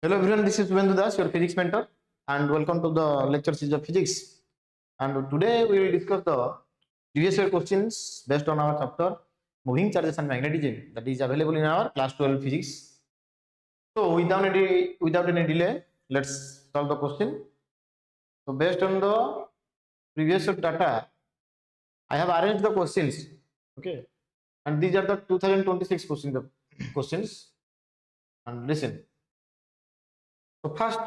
Hello everyone, this is Subhendu Das, your physics mentor, and welcome to the lecture series of physics. And today we will discuss the previous year questions based on our chapter moving charges and magnetism that is available in our class 12 physics. So without any delay, let's solve the question. So based on the previous year data, I have arranged the questions. Okay, and these are the 2026 questions. And listen. So first,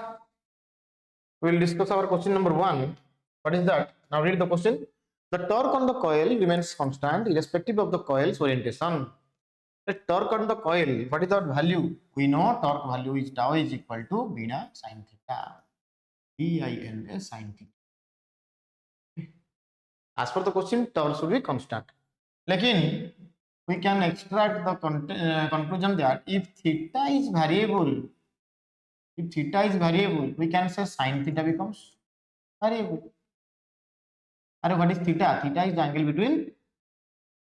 we will discuss our question number 1. What is that? Now read the question. The torque on the coil remains constant irrespective of the coil's orientation. The torque on the coil, what is that value? We know torque value is tau is equal to beta sin theta. BINA sin theta. As per the question, torque should be constant. Lekin we can extract the conclusion that if theta is variable, we can say sin theta becomes variable. And what is theta? Theta is the angle between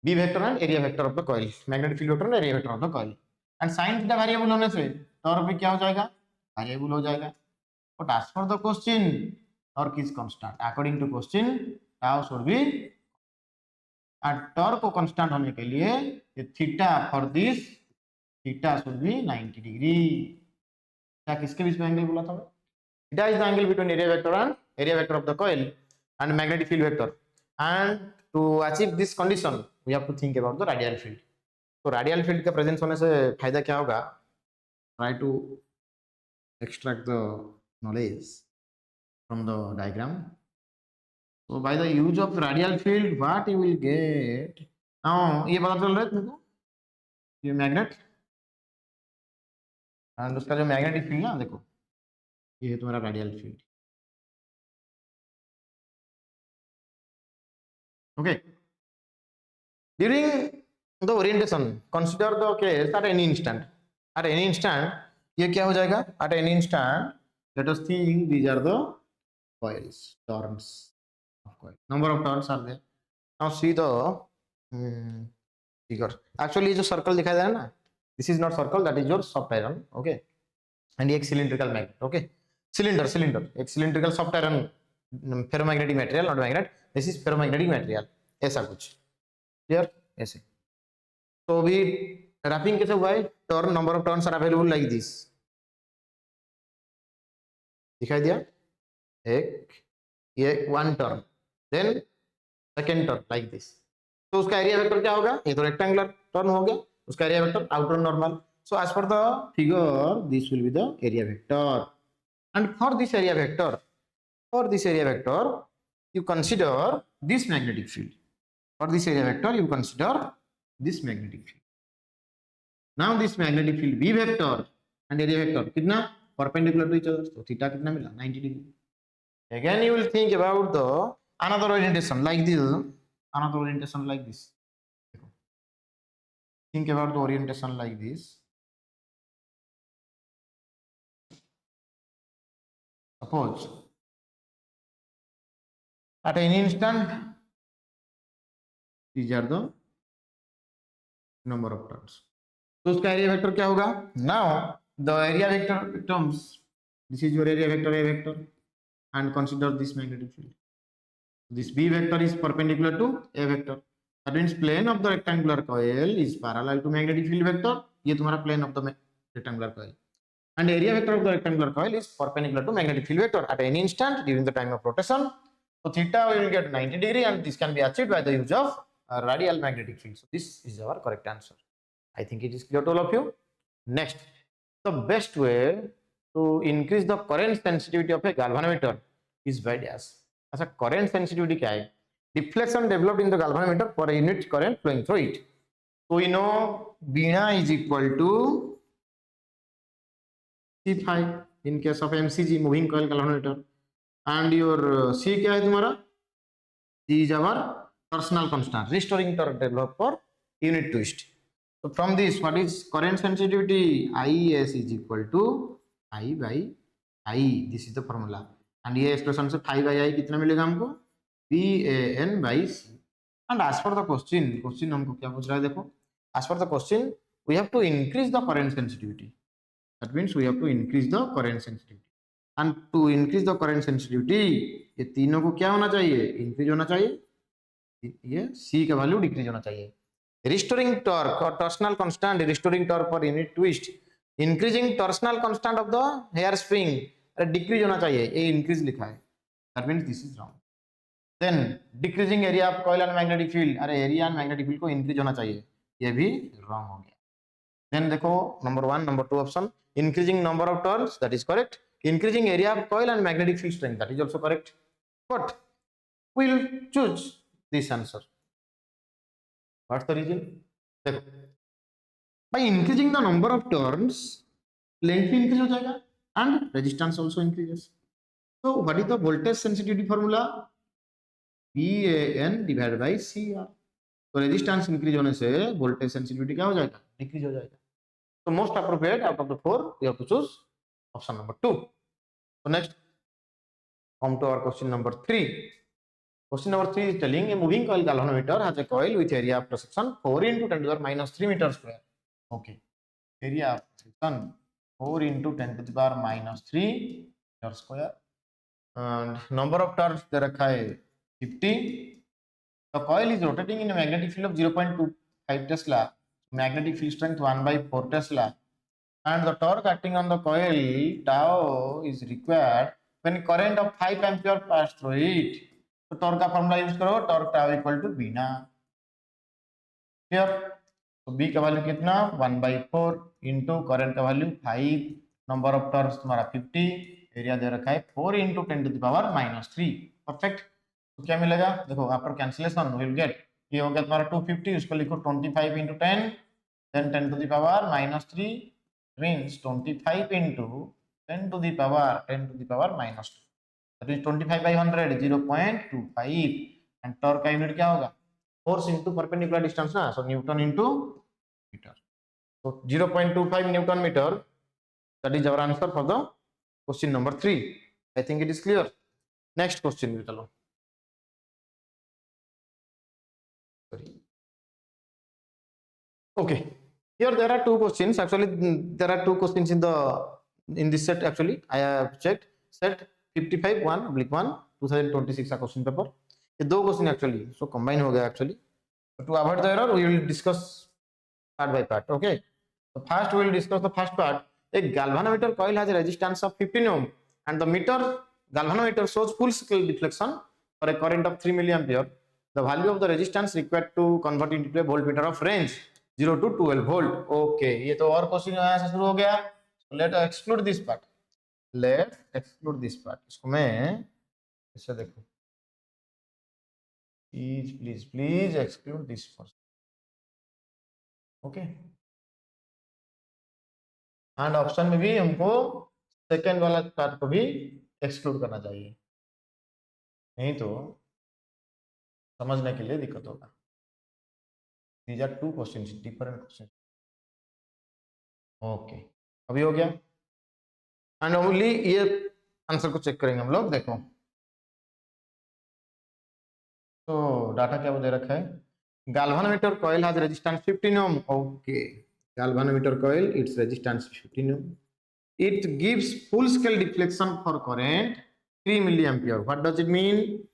B vector and area vector of the coil, magnetic field vector and area vector of the coil. And sin theta variable होने से torque भी क्या हो जाएगा? Variable हो जाएगा. But as per the question, torque is constant. According to question, tau should be. And torque को constant होने के लिए theta for this theta should be 90 degree. क्या किसके बीच में एंगल बोला था? Theta is the angle between area vector and area vector of the coil and magnetic field vector. And to achieve this condition, we have to think about the radial field. So radial field का presence होने से फायदा क्या होगा? Try to extract the knowledge from the diagram. So by the use of radial field, what you will get? Now ये पता चल रहा है तुमको? ये magnet and उसका जो magnetic field ना देखो, ये है तुम्हारा radial field. Okay. During the orientation, consider the case at any instant. At any instant, ये क्या हो जाएगा? At any instant, let us think these are the coils, turns of coil. Number of turns are there. Now see the figure. Actually, ये जो circle दिखाई दे रहा है ना, this is not circle, that is your soft iron. Okay. And ये एक cylindrical magnet. Okay. Cylinder. एक cylindrical soft iron ferromagnetic material, not magnet. This is ferromagnetic material. ऐसा कुछ. Clear? ऐसे. So we wrapping कैसे हुआ है? Turn number of turns are available like this. दिखाई दिया? एक ये one turn, then second turn like this. तो उसका एरिया वेक्टर क्या होगा? ये तो रेक्टेंगुलर टर्न हो गया. उसका area vector outer normal. So as per the figure, this will be the area vector. And for this area vector, you consider this magnetic field. For this area vector, you consider this magnetic field. Now this magnetic field B vector and area vector कितना perpendicular to each other, so theta कितना मिला 90 degree. Again you will think about the another orientation like this. Think about the orientation like this. Suppose at any instant these are the number of turns. तो उसका area vector क्या होगा? Now the area vector becomes, this is your area vector A vector, and consider this magnetic field. This B vector is perpendicular to A vector. That means plane of the rectangular coil is parallel to magnetic field vector. ये तुम्हारा plane of the rectangular coil. And area vector of the rectangular coil is perpendicular to magnetic field vector at any instant during the time of rotation. So theta will get 90 degree, and this can be achieved by the use of radial magnetic field. So this is our correct answer. I think it is clear to all of you. Next, the best way to increase the current sensitivity of a galvanometer is by dash. अच्छा, current sensitivity क्या है? Deflection developed in the galvanometer for a unit current flowing through it. So we know beta is equal to C phi in case of MCG, moving coil galvanometer, and your C क्या है तुम्हारा? C is our torsional constant, restoring torque developed for unit twist. So from this, what is current sensitivity? IS is equal to I by I. This is the formula. And ये expression से phi by I कितना मिलेगा हमको? PAN by C. And as per the question हमको क्या पूछ रहा है देखो. As per the question, we have to increase the current sensitivity. That means we have to increase the current sensitivity. And to increase the current sensitivity, ये तीनों को क्या होना चाहिए? इंक्रीज होना चाहिए. ये C का वैल्यू डिक्रीज होना चाहिए. Restoring torque or torsional constant, restoring torque per unit twist, increasing torsional constant of the hair spring, अरे डिक्रीज होना चाहिए, ये इंक्रीज लिखा है. That means this is wrong. Then decreasing area of coil and magnetic field, अरे area and magnetic field को increase होना चाहिए, ये भी रॉन्ग हो गया. Then देखो number 1, number 2 option, increasing number of turns, that is correct. Increasing area of coil and magnetic field strength, that is also correct. But we'll choose this answer. What's the reason? देखो, by increasing the number of turns, length भी increase हो जाएगा and resistance also increases. So what is the voltage sensitivity formula? VAN divided by CR. तो resistance increase होने से voltage sensitivity क्या हो जाएगा? डिक्रीज हो जाएगा. So most appropriate out of the 4, we have to choose option number 2. So next, come to our question number 3. Question number 3 is telling a moving coil galvanometer has a coil with area of cross section 4 into 10 to the power minus 3 meters square. Okay, area of section 4 into 10 to the power minus 3 meter square, and number of turns there are 50. The coil is rotating in a magnetic field of 0.25 Tesla, magnetic field strength 1 by 4 Tesla, and the torque acting on the coil tau is required when current of 5 ampere pass through it. तो torque का formula use करो, torque tau equal to B ना. Clear? तो B का value कितना? 1/4 into current का value 5, number of turns तुम्हारा 50, area दे रखा है 4 into 10 to the power minus 3. Perfect. तो क्या मिलेगा? देखो आफ्टर कैंसिलेशन विल गेट, ये हो गया तुम्हारा 250, उसको लिखो 25 into 10, then 10 to the power minus 3 means 25 into 10 to the power minus 2. That is 25 by 100, 0.25, and torque का यूनिट क्या होगा? फोर्स इनटू परपेंडिकुलर डिस्टेंस ना, so newton into metre. So 0.25 newton metre, that is our answer for the question number 3. I think it is clear. Next question भी चलो. Sorry. Okay, here there are two questions. Actually there are two questions in this set. Actually I have checked set 55(1)(1) 2026 का question paper. ये दो question actually so combine हो गया actually. To avoid the error we will discuss part by part. Okay, so first we will discuss the first part. A galvanometer coil has a resistance of 15 ohm and the meter galvanometer shows full scale deflection for a current of 3 milliampere. The value of the resistance required to convert into a voltmeter of range 0 to 12 volt. Okay, ये तो और question यहाँ से शुरू हो गया. So let us exclude this part. Let's exclude this part. इसको मैं ऐसे देखो, please exclude this first. Okay. And option में भी हमको सेकेंड वाला पार्ट को भी एक्सक्लूड करना चाहिए, नहीं तो समझने के लिए दिक्कत होगा. These are two questions, different questions. Okay, अभी हो गया. एंड ओनली ये आंसर को चेक करेंगे हम लोग. देखो तो डाटा क्या दे रखा है? galvanometer coil has resistance 15 ohm. Okay, galvanometer coil, its resistance 15 ohm. It gives full scale deflection for current 3 milliampere. What does it mean?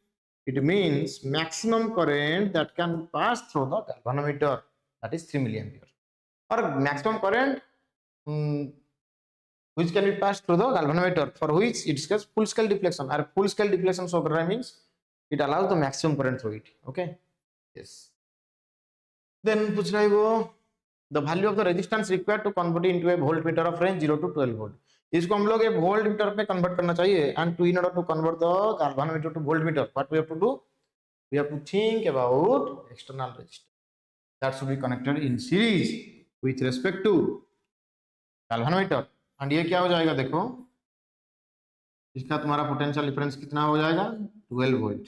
It means maximum current that can pass through the galvanometer, that is 3 milliampere, or maximum current which can be passed through the galvanometer for which it gives full scale deflection. Or full scale deflection so means it allows the maximum current through it. Okay, yes. Then पूछ रहा है वो the value of the resistance required to convert it into a voltmeter of range 0 to 12 volt. इसको हम लोग एक voltmeter पे convert करना चाहिए. And in order to convert the galvanometer to voltmeter, what we have to do? We have to think about external resistor that should be connected in series with respect to galvanometer. And ये क्या हो जाएगा? देखो इसका तुम्हारा potential difference कितना हो जाएगा? 12 वोल्ट.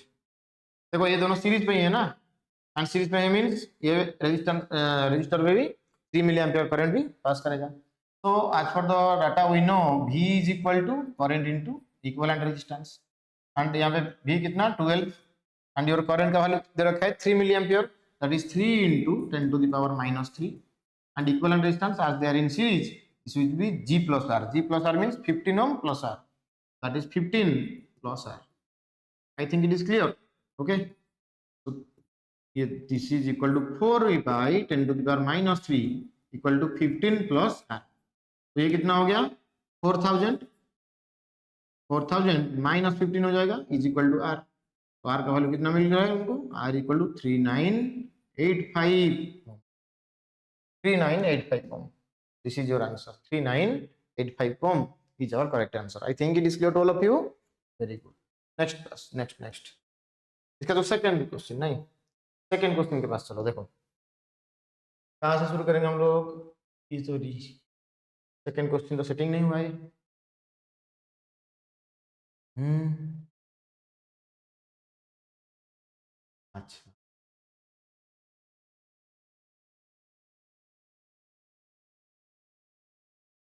देखो ये दोनों सीरीज पे ही है ना, एंड सीरीज पे मींस ये रजिस्टर में भी 3 मिली एम्पियर करंट भी पास करेगा. तो as for the data we know V is equal to current into equivalent resistance, and यहाँ पे V कितना 12, एंड योर करंट का वैल्यू दे रखा है 3 milli ampere, that is 3 into 10 to the power minus 3, and equivalent resistance as they are in series this will be G plus R. G plus R means 15 ohm plus R. That is 15 plus R. I think it is clear. Okay. So this is equal to 4 by 10 to the power minus 3 equal to 15 plus R. तो ये कितना हो गया 4000 minus 15 हो जाएगा is equal to R. तो R का value कितना मिल रहा है उनको R equal to 3985 ohm. This is your answer. 3985 ohm is our correct answer. I think it is clear to all of you. Very good. Next. इसका तो second question नहीं, सेकंड क्वेश्चन के पास चलो. देखो कहाँ से शुरू करेंगे हम लोग. ये सॉरी सेकंड क्वेश्चन तो सेटिंग नहीं हुआ है. अच्छा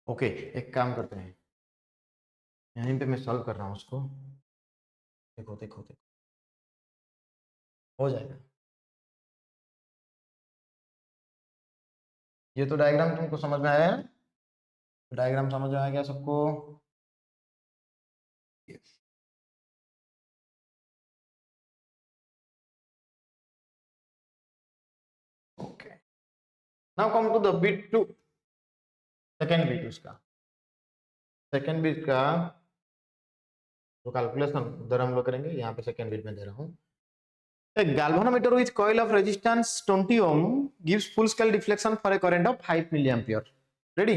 ओके, एक काम करते हैं, यहीं पे मैं सॉल्व कर रहा हूँ उसको. देखो हो जाएगा. ये तो डायग्राम तुमको समझ में आया है. डायग्राम समझ में आ गया सबको. Okay, now come to the bit 2. Second bit उसका, सेकेंड बिट का तो कैलकुलेशन उधर हम लोग करेंगे. यहाँ पे सेकेंड बिट में दे रहा हूँ. A galvanometer with coil of resistance 20 ohm gives full scale deflection for a current of 5 milliampere. Ready?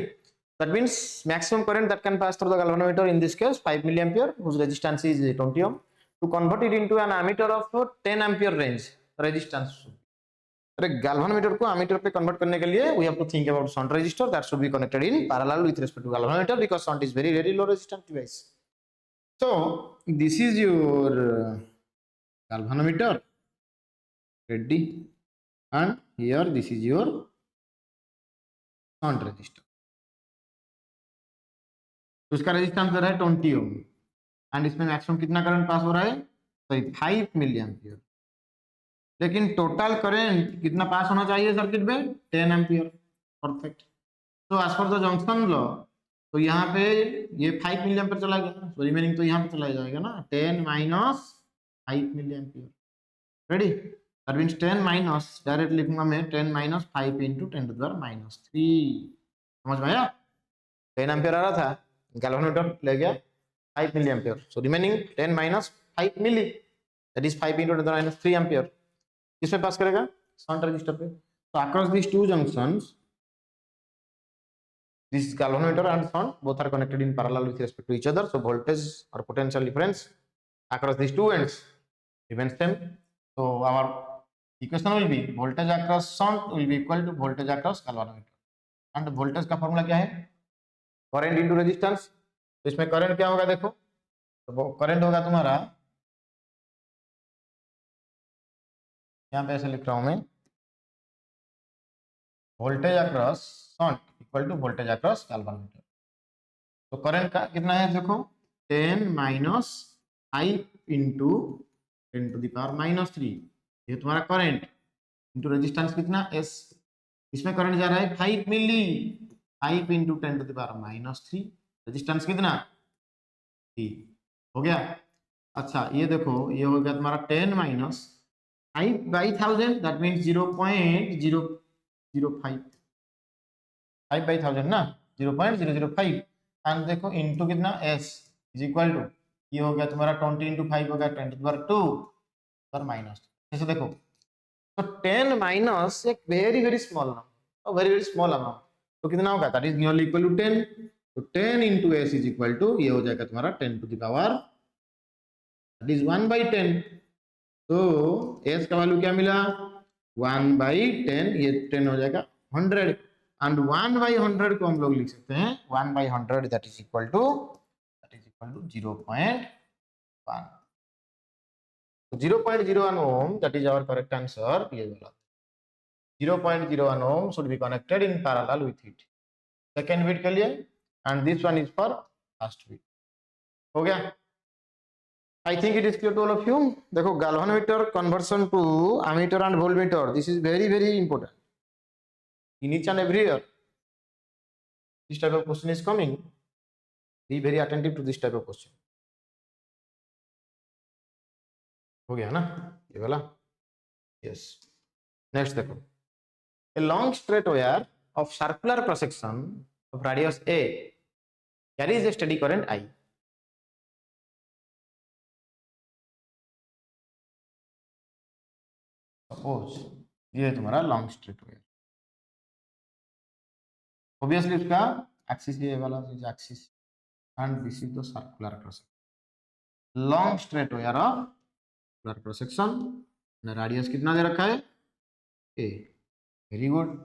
That means maximum current that can pass through the galvanometer in this case 5 milliampere whose resistance is 20 ohm. To convert it into an ammeter of 10 ampere range resistance. अरे galvanometer को ammeter पे convert करने के लिए we have to think about shunt resistor that should be connected in parallel with respect to galvanometer because shunt is very low resistance device. So this is your galvanometer. Ready? And here this is your shunt resistor. तो इसका resistance दे रहा है 20 ohm and इसमें maximum कितना current pass हो रहा है तो 5 मिली एम्पियर. लेकिन टोटल करंट कितना पास होना चाहिए सर्किट में 10 एम्पियर. परफेक्ट. तो as per the junction law तो यहाँ पे ये 5 मिली एम्पियर चला गया, तो रिमेनिंग तो यहाँ पे चला जाएगा ना 10 minus 5 milli ampere. Ready? That means 10 minus direct लिखूंगा मैं 10 minus 5 into 10 to the power minus 3. समझ में आया? 10 एम्पियर आ रहा था, galvanometer ले गया 5 मिली ampere. So remaining 10 minus 5 milli that is 5 into 10 minus 3 ampere. किसमें पास करेगा? शंट रजिस्टर पे. तो across this two junctions this galvanometer and shunt both are connected in parallel with respect to each other, so voltage or potential difference across these two ends remains same. So our equation will be voltage across shunt will be equal to voltage across galvanometer. And voltage का formula क्या है? Current into resistance. तो इसमें current क्या होगा देखो, तो current होगा तुम्हारा, यहाँ पे ऐसे लिख रहा हूं मैं, voltage across shunt equal to voltage across galvanometer. तो करंट का कितना है देखो 10 minus 5 into 10 to the power minus 3. ये तुम्हारा करंट इंटू रेजिस्टेंस कितना एस. इसमें करंट जा रहा है 5 milli 5 into 10 to the power minus 3. Resistance कितना 3 हो गया. अच्छा ये देखो ये हो गया तुम्हारा 10 minus 5 by 1000 that means 0.005 5 by 1000 ना 0.005. एंड देखो इंटू कितना एस इज इक्वल टू ये हो गया तुम्हारा 20 इंटू 5 हो गया 10 टू द पावर 2 पर माइनस. जैसे देखो तो 10 माइनस एक very small number, very small amount, तो कितना होगा that is nearly equal to 10. तो 10 into S is equal to ये हो जाएगा तुम्हारा 10 to the power that is 1 by 10. तो एस का वैल्यू क्या मिला 1 बाई 10, ये 10 हो जाएगा 100 एंड 1 बाई 100 को हम लोग लिख सकते हैं 1 by 100 that is equal to 0.1. तो 0.01 ohm that is our correct answer. ये वाला 0.01 ohm should be connected in parallel with it. Second bit के लिए and this one is for first bit. हो गया? I think it is clear to all of you. देखो galvanometer conversion to ammeter and voltmeter, this is very important in each and every year. this type of question is coming, be very attentive to this type of question. हो गया ना ये वाला? Yes. Next देखो, a long straight wire of circular cross section of radius a carries a steady current I. Suppose ये है तुम्हारा long straight wire, obviously उसका एक्सिस ये वाला axis and this is the circular cross, long straight wire of circular cross section, radius कितना दे रखा है a, very good.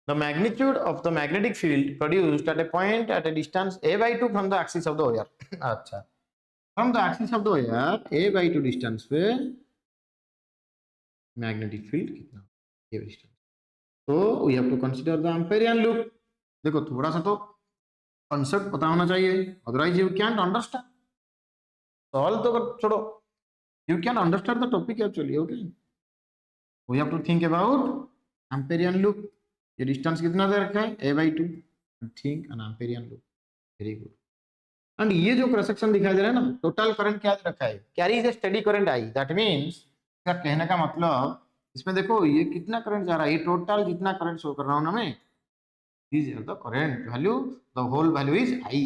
The magnitude of the magnetic field produced at a point at a distance a by 2 from the axis of the wire. अच्छा, from the axis of the wire a by 2 distance पे magnetic field कितना a by distance. So we have to consider the Amperian loop. देखो थोड़ा सा तो concept पता होना चाहिए, otherwise you can't understand. Solve तो छोड़ो, you can understand the topic actually. Okay, we have to think about Amperian loop. ये डिस्टेंस कितना दे रखा है a by 2, think an Amperian loop, very good. And ये जो क्रॉस सेक्शन दिखाई दे रहा है ना, टोटल करंट क्या दे रखा है, carries A steady current I. That means इसका कहने का मतलब, इसमें देखो ये कितना करंट जा रहा है, ये टोटल जितना करंट शो कर रहा हूं ना मैं, this is the current value, the whole value is I.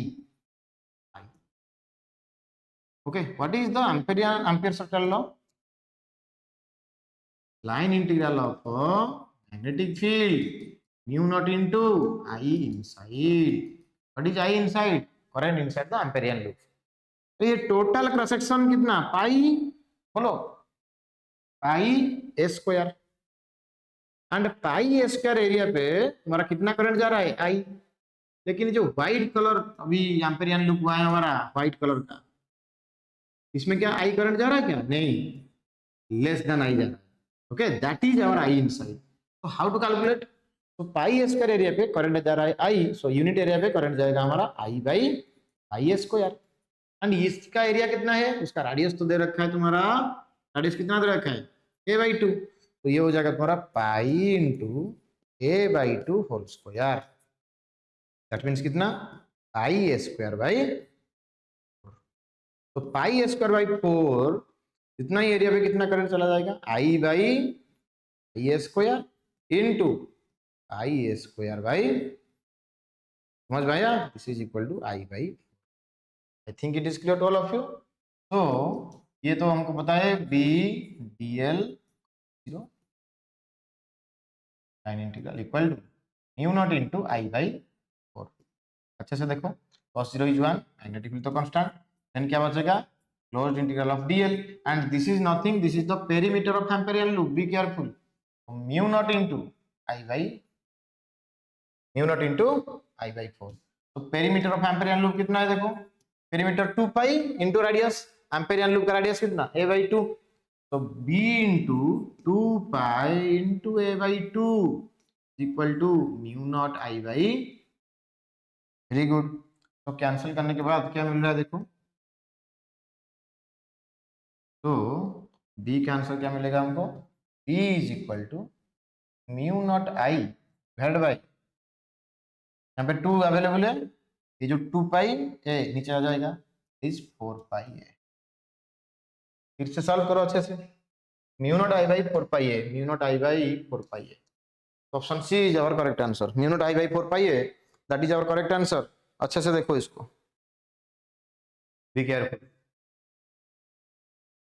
Okay, what is the Amperian ampere circle law? Line integral of magnetic field mu naught into I inside. What is I inside? Current inside the Amperian loop. तो ये total cross section कितना, pi, बोलो pi a square, and pi a square area पे हमारा कितना current जा रहा है आई. लेकिन जो व्हाइट कलर अभी एम्पेरियन लूप हुआ है हमारा व्हाइट कलर का, इसमें क्या आई करंट जा रहा है क्या, नहीं, लेस देन आई जा रहा है. Okay, that is our I inside. तो हाउ टू कैलकुलेट? तो पाई स्क्वायर एरिया पे करंट जा रहा है आई, सो यूनिट एरिया पे करंट जाएगा हमारा I by I square. And इसका एरिया कितना है, उसका रेडियस तो दे रखा है तुम्हारा, रेडियस कितना दे रखा है a बाई 2, तो ये हो जाएगा तुम्हारा pi into a by 2 whole square. That means कितना, पाई स्क्वायर बाई 4. तो पाई स्क्वायर बाई 4 इतना ही एरिया पे कितना करंट चला जाएगा, I by I square into I square by, समझ में आया, this is equal to I by. I think it is clear to all of you. तो ये तो हमको पता है B D L 0 line integral equal to mu naught into I by 4. अच्छे से देखो, cos 0 इज 1, मैग्नेटिक फील्ड तो कांस्टेंट, देन क्या बचेगा, closed integral of DL, and this is nothing, this is the perimeter of Amperian loop. Be careful, mu naught into I by, mu naught into I by 4. तो perimeter of Amperian loop कितना है, देखो perimeter 2 pi into radius, Amperian loop का radius कितना a by 2, तो b into 2 pi into a by 2 equal to mu naught I by. Very good. तो cancel करने के बाद क्या मिल रहा है देखो, तो b का आंसर क्या मिलेगा हमको, b is equal to mu naught I divide by, यहाँ पे 2 अवेलेबल है, ये जो 2 पाई ए नीचे आ जाएगा, इज 4 पाई ए. फिर से सॉल्व करो अच्छे से, mu naught I by 4 pi a, mu naught I by 4 pi a. Option C is our correct answer, mu naught I by 4 pi a, that is our correct answer. अच्छे से देखो इसको, be careful.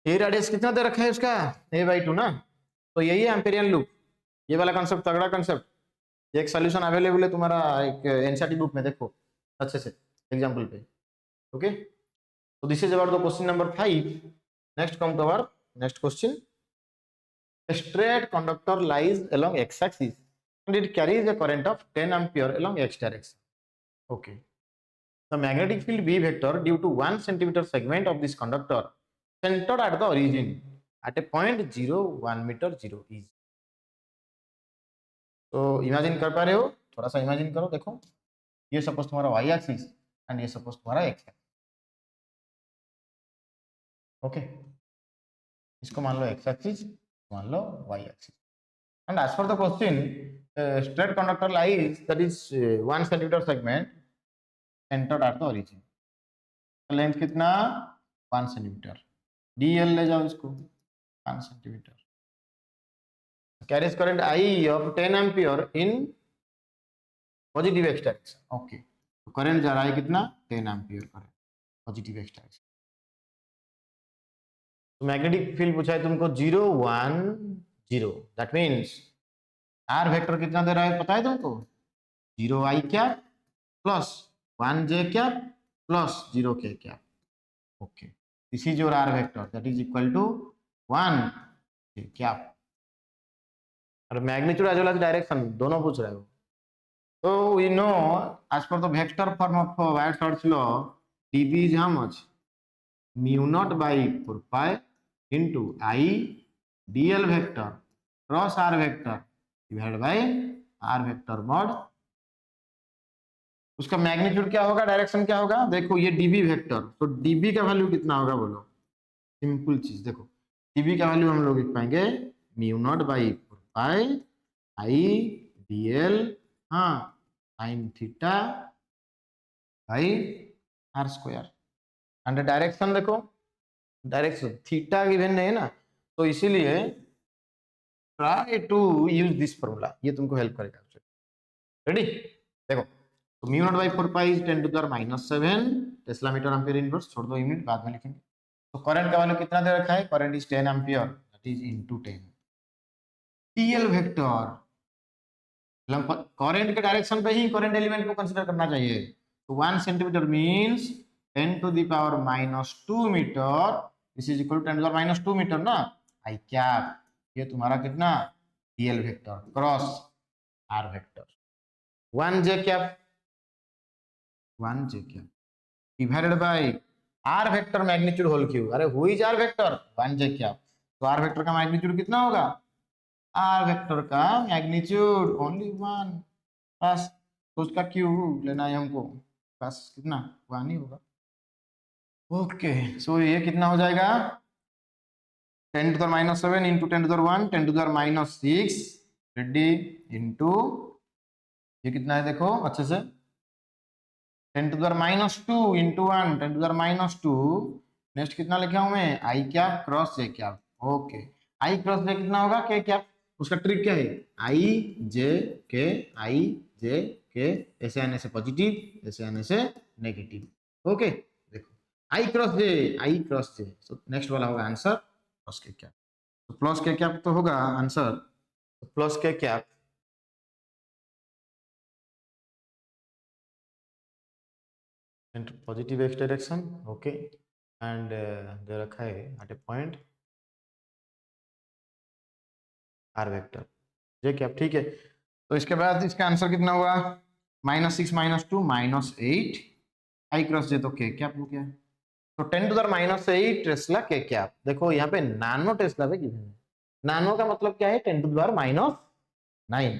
ये radius कितना दे रखा है उसका, a बाई 2 ना, तो यही है एम्पेरियन लूप. ये वाला कंसेप्ट तगड़ा कंसेप्ट, एक सॉल्यूशन अवेलेबल है तुम्हारा एक एनसीईआरटी बुक में, देखो अच्छे से एग्जांपल पे. Okay, so this is about the question number 5. Next come to our next question. A straight conductor lies along x-axis and it carries a current of 10 ampere along x direction. Okay, the magnetic field B vector due to 1 centimeter segment of this conductor centered at the origin at a point 0 1 meter 0 is. तो imagine कर पा रहे हो, थोड़ा सा imagine करो, देखो ये सपोज तुम्हारा y एक्सिस एंड ये सपोज तुम्हारा x एक्सिस. ओके, इसको मान लो x एक्सिस, मान लो y axis, and as per the question straight conductor lines that is 1 centimeter segment centered at the origin. Length कितना 1 सेंटीमीटर. dl ले जाओ इसको 1 centimetre. carries current I of 10 ampere in positive x direction. Okay, तो current जा रहा है कितना 10 ampere current positive x direction. तो मैग्नेटिक फील्ड पूछा है तुमको 0 1 0. दैट मींस आर वेक्टर कितना दे रहा है पता है तुमको 0 i cap plus 1 j cap plus 0 k cap. Okay, this is your R vector that is equal to 1 j cap. और magnitude as well as direction दोनों पूछ रहे हो. So we know as per the vector form of White-Schur's law, dB is how much? Mu naught by 4 pi into I dl vector cross r vector divided by r vector mod. उसका magnitude क्या होगा, direction क्या होगा? देखो ये dB vector, तो dB का value कितना होगा बोलो. सिंपल चीज देखो, dB का वैल्यू हम लोग लिख पाएंगे mu naught by 4 pi I dl हाँ sin theta by R square. And direction देखो, डायरेक्शन थीटा गिवन नहीं है ना, तो इसीलिए try to use this formula, ये तुमको हेल्प करेगा. रेडी? देखो, तो mu naught by 4 pi is 10 to the -7 tesla metre ampere inverse. छोड़ दो यूनिट, बाद में लिखेंगे. तो करंट का वैल्यू कितना दे रखा है? Current is 10 ampere, that is into 10. Dl vector, current के डायरेक्शन पे ही करंट एलिमेंट को कंसीडर करना चाहिए. तो 1 centimetre means 10 to the power -2 metre. This is equal to 10 to the -2 metre ना. आई कैप, ये तुम्हारा कितना dl vector cross R vector. 1 j cap divided by R vector magnitude whole cube. अरे who is R vector? 1 j cap. तो R vector का magnitude कितना होगा? Are vector का मैग्नीट्यूड ओनली 1 बस, तो उसका क्यूब लेना है हमको, बस कितना 1 ही होगा. ओके, सो ये कितना हो जाएगा 10 to the -7 into 10 to the 1 10 to the -6 ready into ये कितना है देखो अच्छे से 10 to the -2 into 1 10 to the -2. Next कितना लिखा हूं मैं I cap cross J cap. Okay, I cross J कितना होगा के कैप. उसका ट्रिक क्या है? आई जे के ऐसे आने से पॉजिटिव, ऐसे आने से नेगेटिव. ओके, देखो आई क्रॉस जे, तो नेक्स्ट वाला होगा आंसर प्लस के कैप. तो प्लस के कैप तो होगा आंसर, तो प्लस के cap into positive x direction. okay, and दे रखा है at a point r vector J cap. ठीक है, तो इसके बाद इसका आंसर कितना हुआ -6 -2 -8 आई क्रॉस जे, तो के कैप हो गया. तो 10 टू द -8 टेस्ला के कैप. देखो यहाँ पे नानो टेस्ला पे गिवन है. नानो का मतलब क्या है? 10 टू द -9.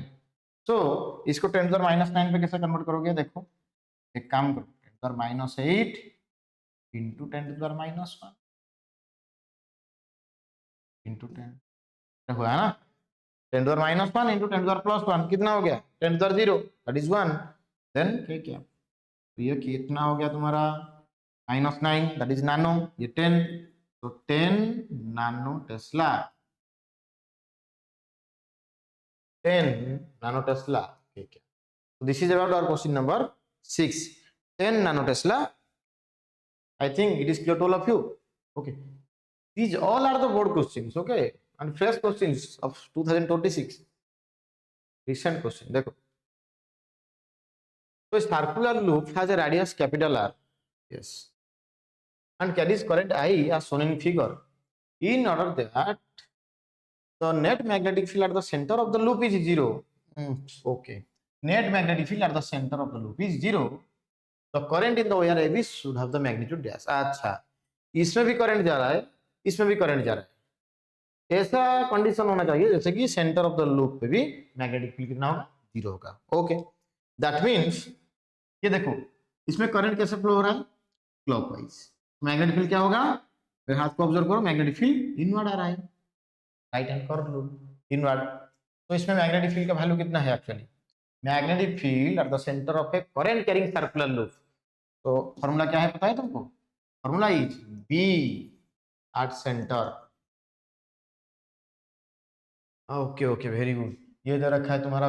सो इसको 10 टू द -9 पे कैसे कन्वर्ट करोगे? देखो एक काम करो, 10 to the -8 into 10 to the -1 into 10 हुआ है ना. 10 to the -1 into 10 to the +1 कितना हो गया? 10 to the 0 that is 1. Then के क्या, तो ये कितना हो गया तुम्हारा -9 दैट इज नानो. ये 10, तो 10 नानो टेस्ला, 10 नानो टेस्ला के क्या. So this is about our question number 6. 10 nano Tesla. I think it is clear to all of you. Okay, these all are the board questions. Okay, and fresh questions of 2026. Recent question. देखो, so a circular loop has a radius capital R. Yes, and carries current I as shown in figure. In order that the net magnetic field at the center of the loop is 0. Okay. Net magnetic field at the center of the loop is 0. The current in the wire AB should have the magnitude dash. अच्छा, इसमें भी current जा रहा है, इसमें भी current जा रहा है. ऐसा कंडीशन होना चाहिए जैसे कि सेंटर ऑफ द लूप पे भी मैग्नेटिक फील्ड कितना होगा? 0 होगा. ओके, दैट मींस ये देखो इसमें करंट कैसे फ्लो हो रहा है? क्लॉकवाइज. मैग्नेटिक फील्ड क्या होगा? मेरे हाथ को ऑब्जर्व करो, मैग्नेटिक फील्ड इनवर्ड आ रहा है. राइट हैंड कर लो इनवर्ड. तो इसमें मैग्नेटिक फील्ड का वैल्यू कितना है actually? Magnetic field at the centre of a current carrying circular loop. तो फॉर्मूला क्या है पता है तुमको? Formula is B at centre. Okay okay, very good. ये दे रखा है तुम्हारा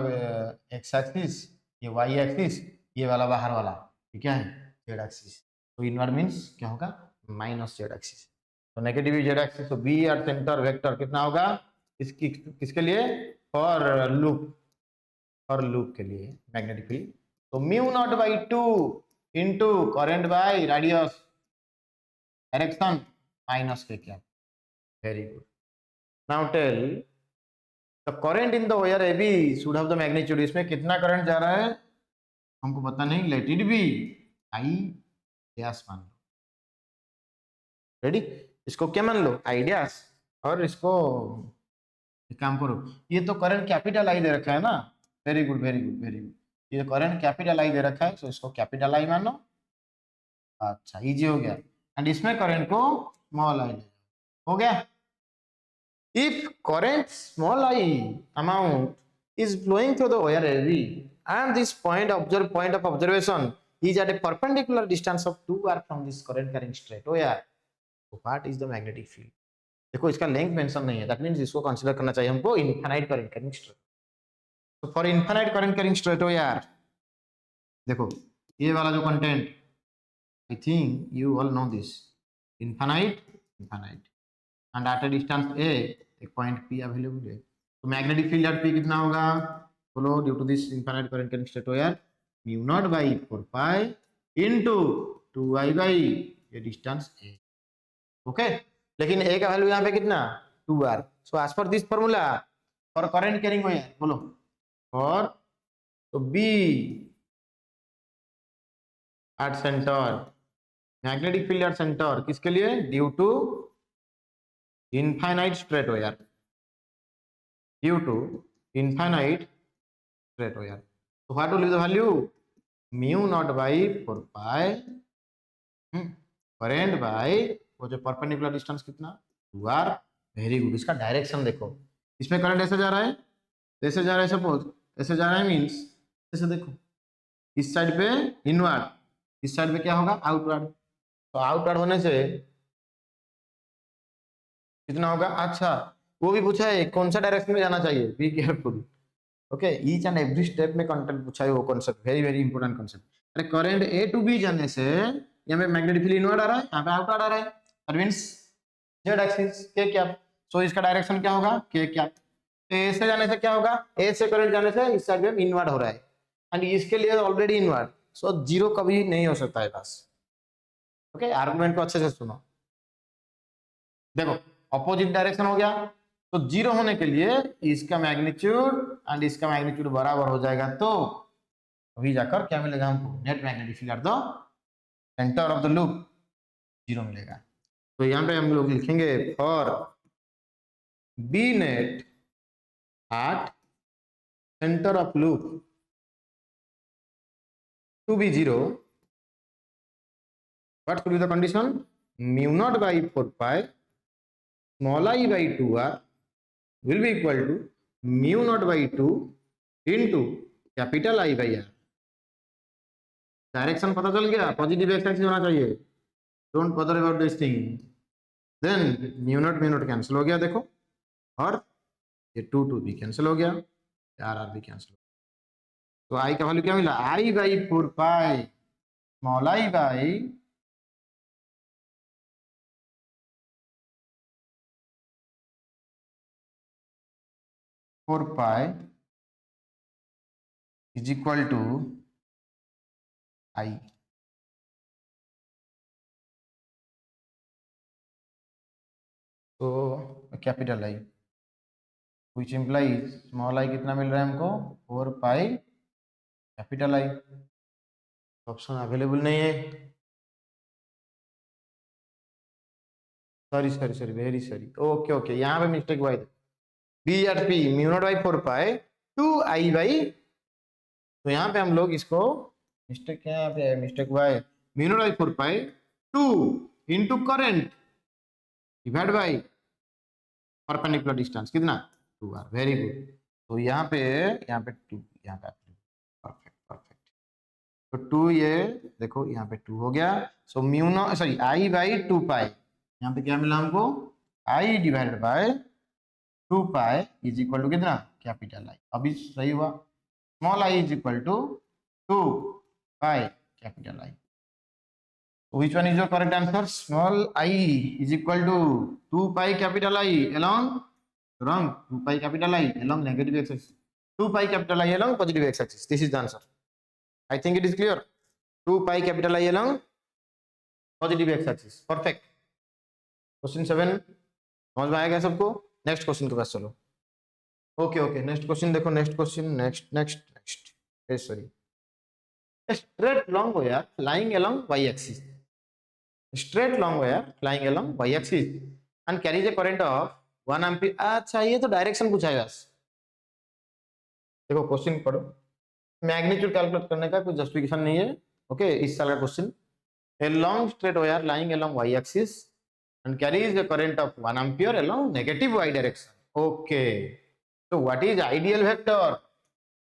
एक्स एक्सिस, ये वाई एक्सिस, ये वाला बाहर वाला ये क्या है? Z axis. तो इनवर्ड मीन्स क्या होगा? Minus Z axis. तो नेगेटिव जेड एक्सिस, तो बी एट सेंटर वेक्टर कितना होगा इसकी किसके लिए? फॉर लूप के लिए मैग्नेटिक फील्ड। तो mu naught by 2 into current by radius direction minus K क्या। Very good. Now tell the current in the wire AB should have the magnitude. इसमें कितना करंट जा रहा है हमको पता नहीं, let it be I dash मान लो। रेडी? इसको क्या मान लो? I dash. और इसको एक काम करो, ये तो करंट कैपिटल आई दे रखा है ना। Very good very good very good. ये करंट कैपिटल आई दे रखा है, तो इसको कैपिटल आई मानो। अच्छा, इजी हो गया। एंड इसमें करंट को स्मॉल आई हो गया। If current small I amount is flowing through the wire AB and this point of observation is at a perpendicular distance of 2r from this current carrying straight wire, so what is the magnetic field? देखो इसका length mention नहीं है, that means इसको consider करना चाहिए हमको infinite current carrying straight. तो for infinite current carrying straight wire देखो ये वाला जो content, I think you all know this, infinite and at a distance a एक पॉइंट P अवेलेबल है। तो मैग्नेटिक फील्ड एट P कितना होगा बोलो? Due to this infinite current carrying straight wire mu naught by 4 pi into 2I by ये distance A। ओके, लेकिन A का वैल्यू यहाँ पे कितना? 2r। So as per this formula for current carrying wire बोलो फॉर, तो B at centre magnetic field at centre किसके लिए? Due to infinite straight wire, due to infinite straight wire. So what will be the value? Mu naught by 4 pi current by वो जो perpendicular distance कितना? 2r। Very good. इसका direction देखो, इसमें current ऐसे जा रहा है, ऐसे जा रहा है, सपोज ऐसे जा रहा है मींस ऐसे देखो, इस साइड पे इनवर्ड, इस साइड पे क्या होगा? आउटवर्ड। तो आउटवर्ड होने से कितना होगा? अच्छा, वो भी पूछा है कौन सा डायरेक्शन में जाना चाहिए, be careful. Okay, each and every step में कंटेंट पूछा है वो concept, very very important concept. अरे करंट ए टू बी जाने से यहाँ पे मैग्नेटिक फील्ड इनवर्ड आ रहा है, यहाँ पे आउटवर्ड आ रहा है, दैट मींस जेड एक्सिस के कैप। सो इसका डायरेक्शन क्या होगा? के कैप। ए से जाने से क्या होगा? ए से करंट जाने से इस साइड में इनवर्ड हो रहा है एंड इसके लिए ऑलरेडी इनवर्ड, सो जीरो कभी नहीं हो सकता है बस। ओके, आर्गुमेंट को अच्छे से सुनो। देखो अपोजिट डायरेक्शन हो गया, तो जीरो होने के लिए इसका मैग्नीट्यूड एंड इसका मैग्नीट्यूड बराबर हो जाएगा, तो अभी जाकर क्या मिलेगा हमको? Net magnetic field at the centre of the loop zero मिलेगा। तो यहाँ पे हम लोग लिखेंगे for B net at centre of loop to be zero, what should be the condition? Mu naught by 4 pi small I by 2r will be equal to mu naught by 2 into capital I by r। Direction पता चल गया, positive X axis होना चाहिए, don't bother about this thing. Then mu naught cancel हो गया देखो, और ये 2 भी कैंसिल हो गया, आर भी कैंसिल हो गया। तो आई का वैल्यू क्या मिला? I by 4 pi small I by 4 pi is equal to I. तो capital I which implies small I कितना मिल रहा है हमको? 4 pi capital I. Option available नहीं है, sorry very sorry. Okay okay, यहाँ पे मिस्टेक हुआ है। B at P mu naught by 4 pi 2 by, तो यहाँ पे हम लोग इसको मिस्टेक क्या है? मिस्टेक हुआ है, mu naught by 4 pi 2 into current divide by perpendicular distance कितना? 2r। Very good. तो यहाँ पे 2, यहाँ पे परफेक्ट परफेक्ट। तो 2 ये देखो यहाँ पे 2 हो गया। So mu no sorry I by 2 pi, यहाँ पे क्या मिला हमको, I divided by 2 pi is equal to कितना, कैपिटल आई। अभी सही हुआ, small I is equal to 2 pi capital I. Which one is your correct answer? Small I is equal to 2 pi capital I along, wrong, 2 pi capital I along negative x-axis, 2 pi capital I along positive x-axis. This is the answer. I think it is clear. 2 pi capital I along positive x-axis. Perfect. Question 7 समझ में आएगा सबको? Next question के पास चलो। Okay okay, next question देखो, next question, next next next sorry, straight long wire lying along y-axis, straight long wire lying along y-axis and carries a current of 1 ampere। अच्छा ये तो डायरेक्शन पूछा है बस। देखो क्वेश्चन पढ़ो, मैग्नीट्यूड कैलकुलेट करने का कोई जस्टिफिकेशन नहीं है। ओके, इस साल का question, a long straight wire lying along y-axis and carries a current of 1 ampere along negative y direction. Okay, so what is ideal vector?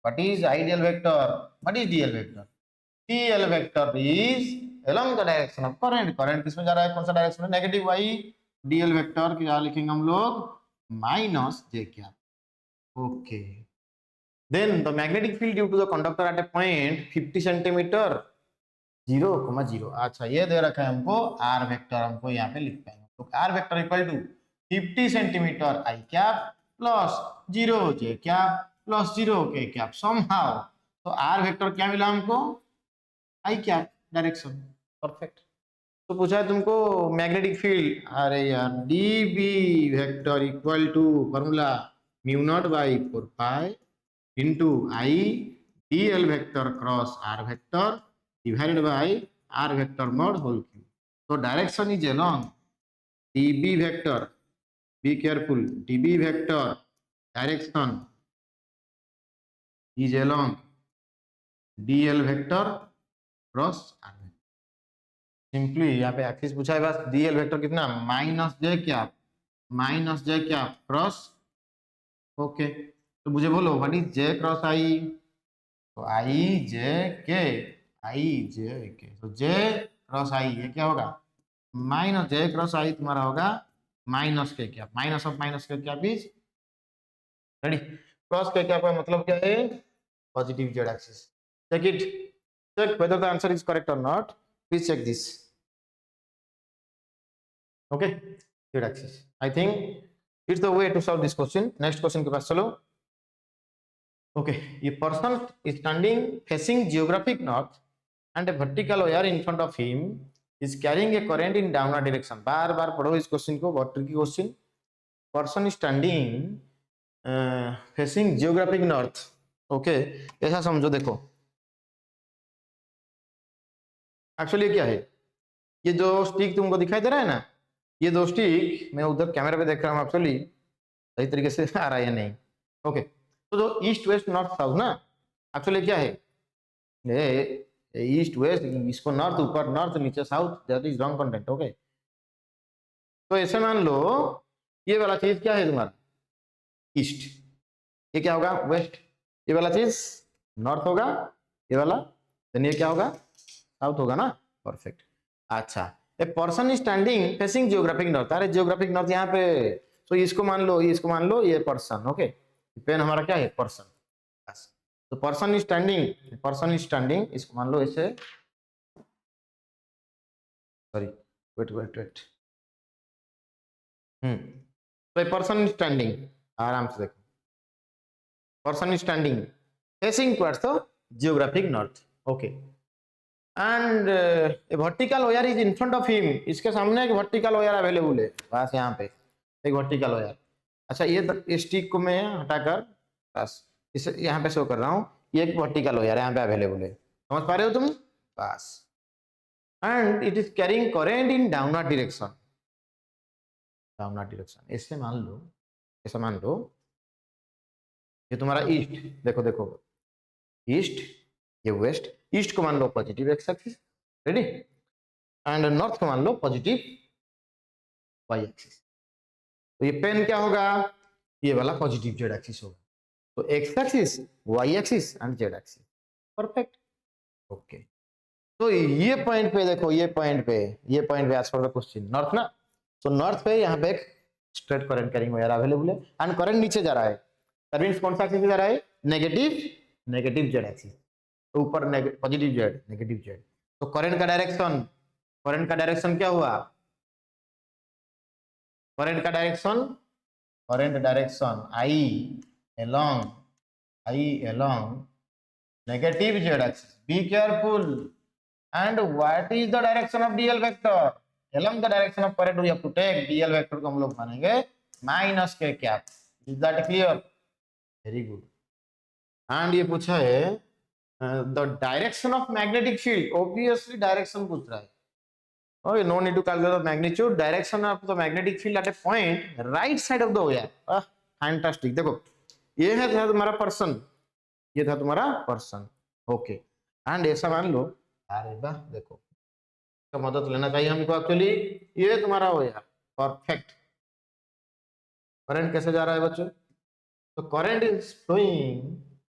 What is ideal vector? What is DL vector? DL vector is along the direction of current। Current किसमें जा रहा है, कौन सा direction में, negative Y. DL vector क्या लिखेंगे हम लोग, माइनस जे क्या। Okay, then the magnetic field due to the conductor at a point 50 centimetre 0,0। अच्छा ये दे रखा है हमको आर वेक्टर, हमको यहाँ पे लिख पाएंगे। तो R vector equal to 50 centimetre I cap plus 0 J cap plus 0 K cap somehow. तो आर वेक्टर क्या मिला हमको, आई कैप डायरेक्शन। परफेक्ट। तो पूछा है तुमको मैग्नेटिक फील्ड, अरे यार D B vector equal to formula mu naught by 4 pi into I D L vector cross R vector divided by R vector mod whole cube. तो direction is along D B vector, be careful, D B vector direction is along D L vector cross R. Simply यहाँ पे axis पूछा है बस, DL vector कितना, minus J क्या cross. Okay, तो मुझे बोलो व्हाट इज जे क्रॉस आई। तो आई जे के, तो जे क्रॉस आई ये क्या होगा, माइनस जे क्रॉस आई तुम्हारा होगा माइनस के क्या, माइनस ऑफ माइनस के क्या बीच, रेडी। क्रॉस के क्या का मतलब क्या है, positive Z axis. Check it, check whether the answer is correct or not. Please check this. Okay, z axis. I think it's the way to solve this question. Next question के पास चलो। Okay, a person is standing facing geographic north and a vertical wire in front of him is carrying a current in downward direction। बार बार पढ़ो इस question को, बहुत tricky question. Person standing facing geographic north. Okay, ऐसा समझो, देखो actually क्या है, ये जो स्टिक तुमको दिखाई दे रहा है ना, ये दो स्टिक मैं उधर कैमरा पे देख रहा हूँ, एक्चुअली सही तरीके से आ रहा है या नहीं। ओके, तो जो ईस्ट वेस्ट नॉर्थ साउथ ना, एक्चुअली क्या है, ये ईस्ट वेस्ट, इसको नॉर्थ ऊपर, नॉर्थ नीचे, south, that is wrong content. Okay, तो ऐसे मान लो ये वाला चीज क्या है तुम्हारा ईस्ट, ये क्या होगा वेस्ट, ये वाला चीज नॉर्थ होगा, ये वाला, देन ये क्या होगा साउथ होगा ना। परफेक्ट। अच्छा, a person is standing facing geographic north, अरे जियोग्राफिक नॉर्थ यहाँ पे, तो इसको मान लो, इसको मान लो ये पर्सन। ओके, पेन हमारा क्या है पर्सन, तो पर्सन इज स्टैंडिंग, इसको मान लो ऐसे, सॉरी वेट, तो पर्सन इज स्टैंडिंग, आराम से देखो, person is standing facing towards the geographic north. Okay, and A vertical wire is in front of him, इसके सामने एक वर्टिकल वायर अवेलेबल है, बस यहाँ पे एक वर्टिकल वायर। अच्छा, ये स्टिक को मैं हटाकर बस इसे यहाँ पे शो कर रहा हूँ, ये एक वर्टिकल वायर यहाँ पे अवेलेबल है, समझ पा रहे हो तुम, बस। And it is carrying current in downward direction, ऐसे मान लो ये तुम्हारा ईस्ट, देखो ईस्ट, ये वेस्ट, ईस्ट को मान लो positive X axis, ready, and north को मान लो पॉजिटिव वाई एक्सिस। तो ये पेन क्या होगा, ये वाला पॉजिटिव जेड एक्सिस होगा। तो X axis, Y axis and Z axis. Perfect. Okay, तो ये पॉइंट पे देखो, ये पॉइंट पे as per the question north ना, तो नॉर्थ पे यहाँ पे एक straight current carrying wire available है एंड करंट नीचे जा रहा है। दैट मींस कौन सा एक्सिस जा रहा है? Negative Z axis. तो ऊपर पॉजिटिव जेड, नेगेटिव जेड। तो करंट का डायरेक्शन क्या हुआ? Current direction I along negative z axis. Be careful. And what is the direction of dl vector? Along the direction of current we have to take dl vector को हम लोग मानेंगे minus K cap. Is that clear? Very good. And ये पूछा है the direction of magnetic field. Obviously direction पूछ रहा है। Okay, no need to calculate the magnitude. Direction of the magnetic field at a point right side of the wire. Fantastic. देखो ये है था तुम्हारा पर्सन, ये था तुम्हारा पर्सन। ओके, एंड ऐसा मान लो, अरे वाह, देखो तो मदद लेना चाहिए हमको एक्चुअली। ये तुम्हारा हो यार परफेक्ट। करंट कैसे जा रहा है बच्चों? तो current is flowing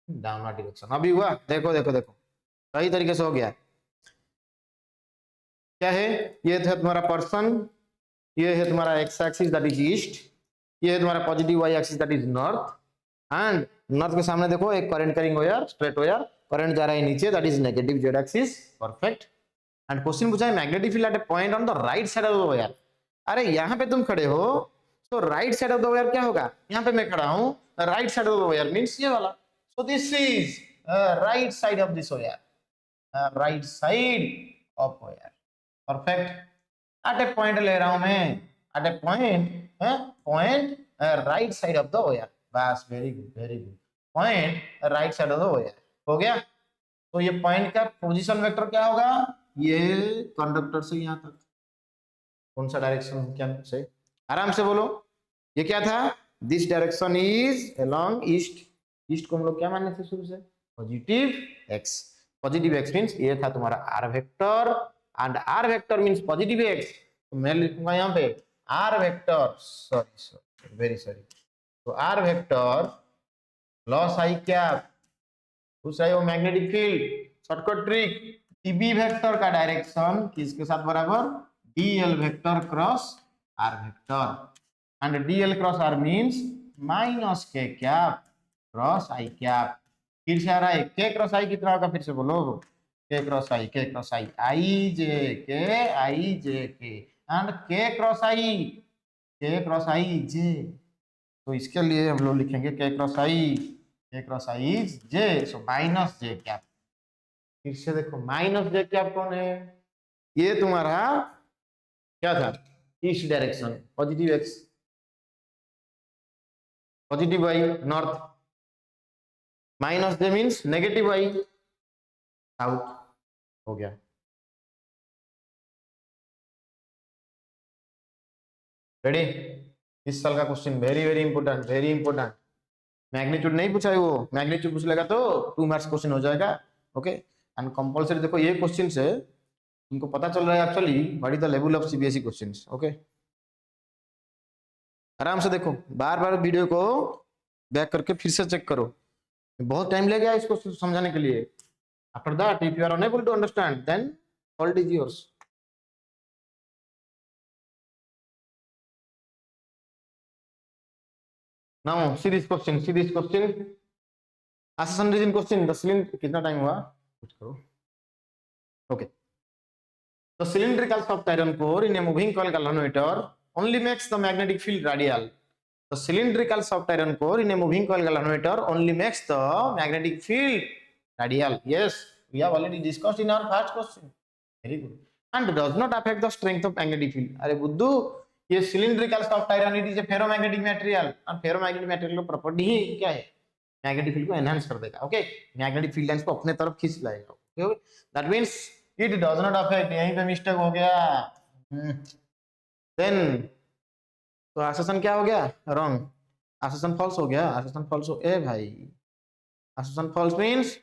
downward direction. अभी हुआ, देखो देखो देखो, सही तरीके से हो गया। क्या है? ये था तुम्हारा पर्सन, ये है तुम्हारा X axis that is east, ये है तुम्हारा positive Y axis that is north, and north के सामने देखो एक current carrying wire, straight wire, current जा रहा है नीचे, that is negative Z axis. Perfect. And question पूछा है magnetic field at a point on the right side of the wire. अरे यहाँ पे तुम खड़े हो तो right side of the wire क्या होगा? यहाँ पे मैं खड़ा हूँ, right side of the wire means ये वाला। So this is right side of this wire, right side of wire. Perfect. At a point ले रहा हूं मैं, at a point right side of the wire. बस, very good very good. Point right side of the wire हो गया। तो ये point का पोजीशन वेक्टर क्या होगा? ये कंडक्टर से यहां तक कौन सा डायरेक्शन क्या से? आराम से बोलो। ये क्या था? This direction is along east. East को हम लोग क्या मानने थे शुरू से? Positive X. Positive X means ये था तुम्हारा R vector, and R vector means positive X. तो मैं लिखूंगा यहाँ पे R vector, sorry very sorry, तो R vector loss I cap, दूसरा है वो magnetic field. Shortcut trick, TB vector का डायरेक्शन किसके साथ बराबर? DL vector cross R vector, and DL cross R means minus K cap cross I cap. फिर से आ रहा है के क्रॉस आई कितना होगा? फिर से बोलो, के क्रॉस आई, आई जे के, एंड के क्रॉस आई जे। तो इसके लिए हम लोग लिखेंगे के cross I is J, so minus J cap. फिर से देखो माइनस जे कैप कौन है? ये तुम्हारा क्या था? East direction, positive X, positive Y north, minus J means negative Y south. हो गया। रेडी? इस साल का question very very important, very important. Magnitude नहीं पूछा है, वो मैग्नीट्यूड पूछ लेगा तो 2 मार्क्स क्वेश्चन हो जाएगा। ओके, एंड कंपलसरी देखो ये क्वेश्चन से तुमको पता चल रहा है actually what is the level of CBSE questions. Okay, आराम से देखो, बार बार वीडियो को बैक करके फिर से चेक करो। बहुत टाइम लगेगा इसको समझाने के लिए। After that if you are unable to understand then fault is yours. Now see this question, assertion reason question. The cylinder, कितना टाइम हुआ कुछ करो। Okay, the cylindrical soft iron core in a moving coil galvanometer only makes the magnetic field radial. The cylindrical soft iron core in a moving coil galvanometer only makes the magnetic field radial. Yes, we have already discussed in our first question. Very good. And does not affect the strength of magnetic field. अरे बुद्धू, ये cylindrical soft iron it is a ferromagnetic material, and ferromagnetic material का property ही क्या है? Magnetic field को enhance कर देगा। Okay, magnetic field lines को अपने तरफ खींच लाएगा। Okay, that means it does not affect. यहीं पे मिस्टेक हो गया। देन तो assertion क्या हो गया? रॉन्ग। assertion फॉल्स हो गया। assertion फॉल्स हो, ए भाई assertion फॉल्स मींस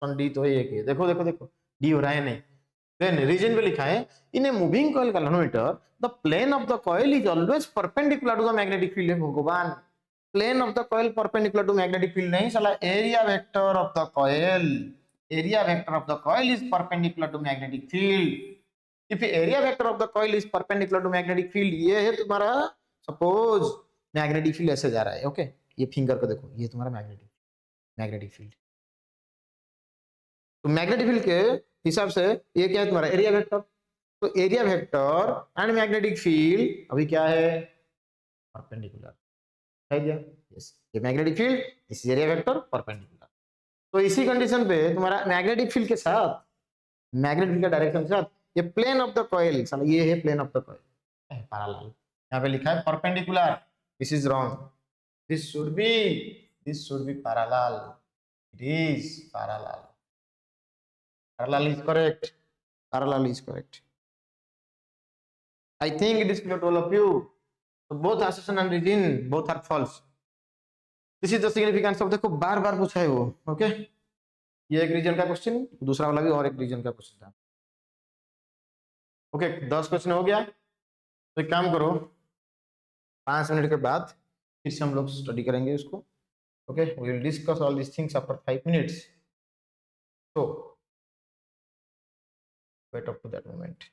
डी तो एक है। देखो देखो देखो, डी हो रहा है नहीं। देन रीजन पे लिखा है in a moving coil galvanometer the plane of the coil is always perpendicular to the magnetic field. भगवान, plane of the coil perpendicular to magnetic field नहीं साला, area vector of the coil, area vector of the coil is perpendicular to magnetic field. If area vector of the coil is perpendicular to magnetic field, ये है तुम्हारा suppose magnetic field ऐसे जा रहा है, okay, ये फिंगर को देखो, ये तुम्हारा मैग्नेटिक मैग्नेटिक फील्ड। तो मैग्नेटिक फील्ड के हिसाब से ये क्या है तुम्हारा एरिया वेक्टर, तो area vector and magnetic field अभी क्या है, परपेंडिकुलर है क्या, यस, ये magnetic field, this is area vector perpendicular. तो इसी कंडीशन पे तुम्हारा मैग्नेटिक फील्ड के साथ, मैग्नेटिक फील्ड का डायरेक्शन के साथ, ये प्लेन ऑफ द कॉइल साला, ये है plane of the coil parallel, यहाँ पे लिखा है perpendicular, this is wrong, this should be parallel, it is parallel, parallel is correct, parallel is correct. I think it is clear to all of you. So both assertion and reason both are false. This is the significance of, देखो बार बार पूछा है वो, okay, ये एक reason का question, दूसरा वाला भी और एक रीजन का क्वेश्चन था, ओके, 10 क्वेश्चन हो गया। तो एक काम करो, 5 मिनट के बाद फिर से हम लोग स्टडी करेंगे उसको, okay, we will discuss all this things after 5 minutes, so wait up to that moment.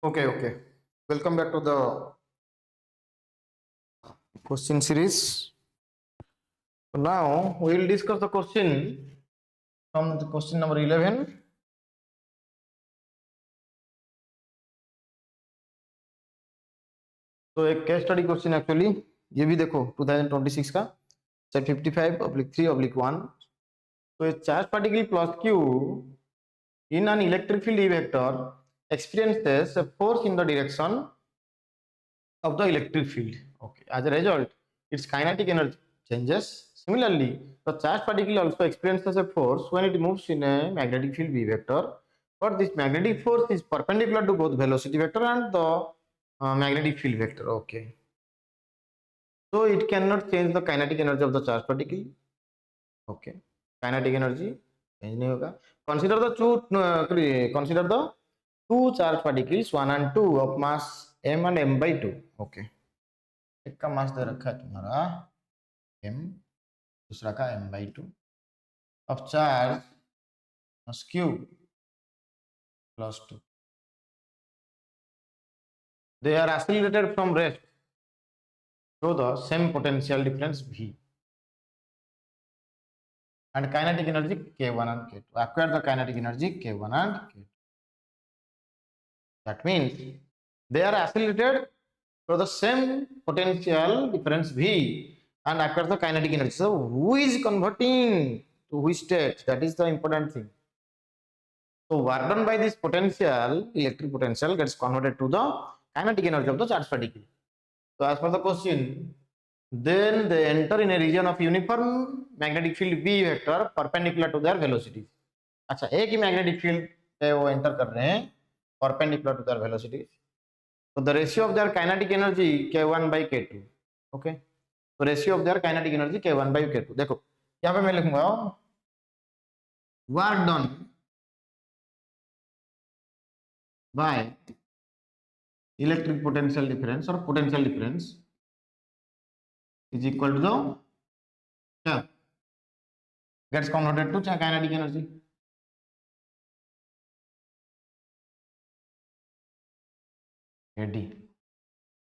Okay, okay. Welcome back to the question series. So now we will discuss the question from the question number 11. तो एक case study question actually ये भी देखो 2026 का set 55/3/1. तो charge particle plus q in an electric field E vector experiences a force in the direction of the electric field. Okay. As a result, its kinetic energy changes. Similarly, the charged particle also experiences a force when it moves in a magnetic field B vector. But this magnetic force is perpendicular to both velocity vector and the magnetic field vector. Okay. So it cannot change the kinetic energy of the charged particle. Okay. Kinetic energy change नहीं होगा. Consider the two charged particles 1 and 2 of mass m and m/2. Okay. एक का मास दे रखा है तुम्हारा m, दूसरा का m/2 of charge mass q plus 2. They are accelerated from rest through the same potential difference v and kinetic energy k1 and k2. Acquire the kinetic energy k1 and k2. That means they are accelerated through the same potential difference v and acquire the kinetic energy. So who is converting to which state? That is the important thing. So work done by this potential, electric potential, gets converted to the kinetic energy of the charged particle. So as per the question, then they enter in a region of uniform magnetic field B vector perpendicular to their velocities. अच्छा, एक ही magnetic field पे वो enter कर रहे हैं perpendicular to their velocities. So the ratio of their kinetic energy k1/k2. Okay. So ratio of their kinetic energy k1/k2. देखो यहाँ पे मैं लिखूंगा work done by electric potential difference or potential difference is equal to the क्या gets converted to kinetic energy. AD.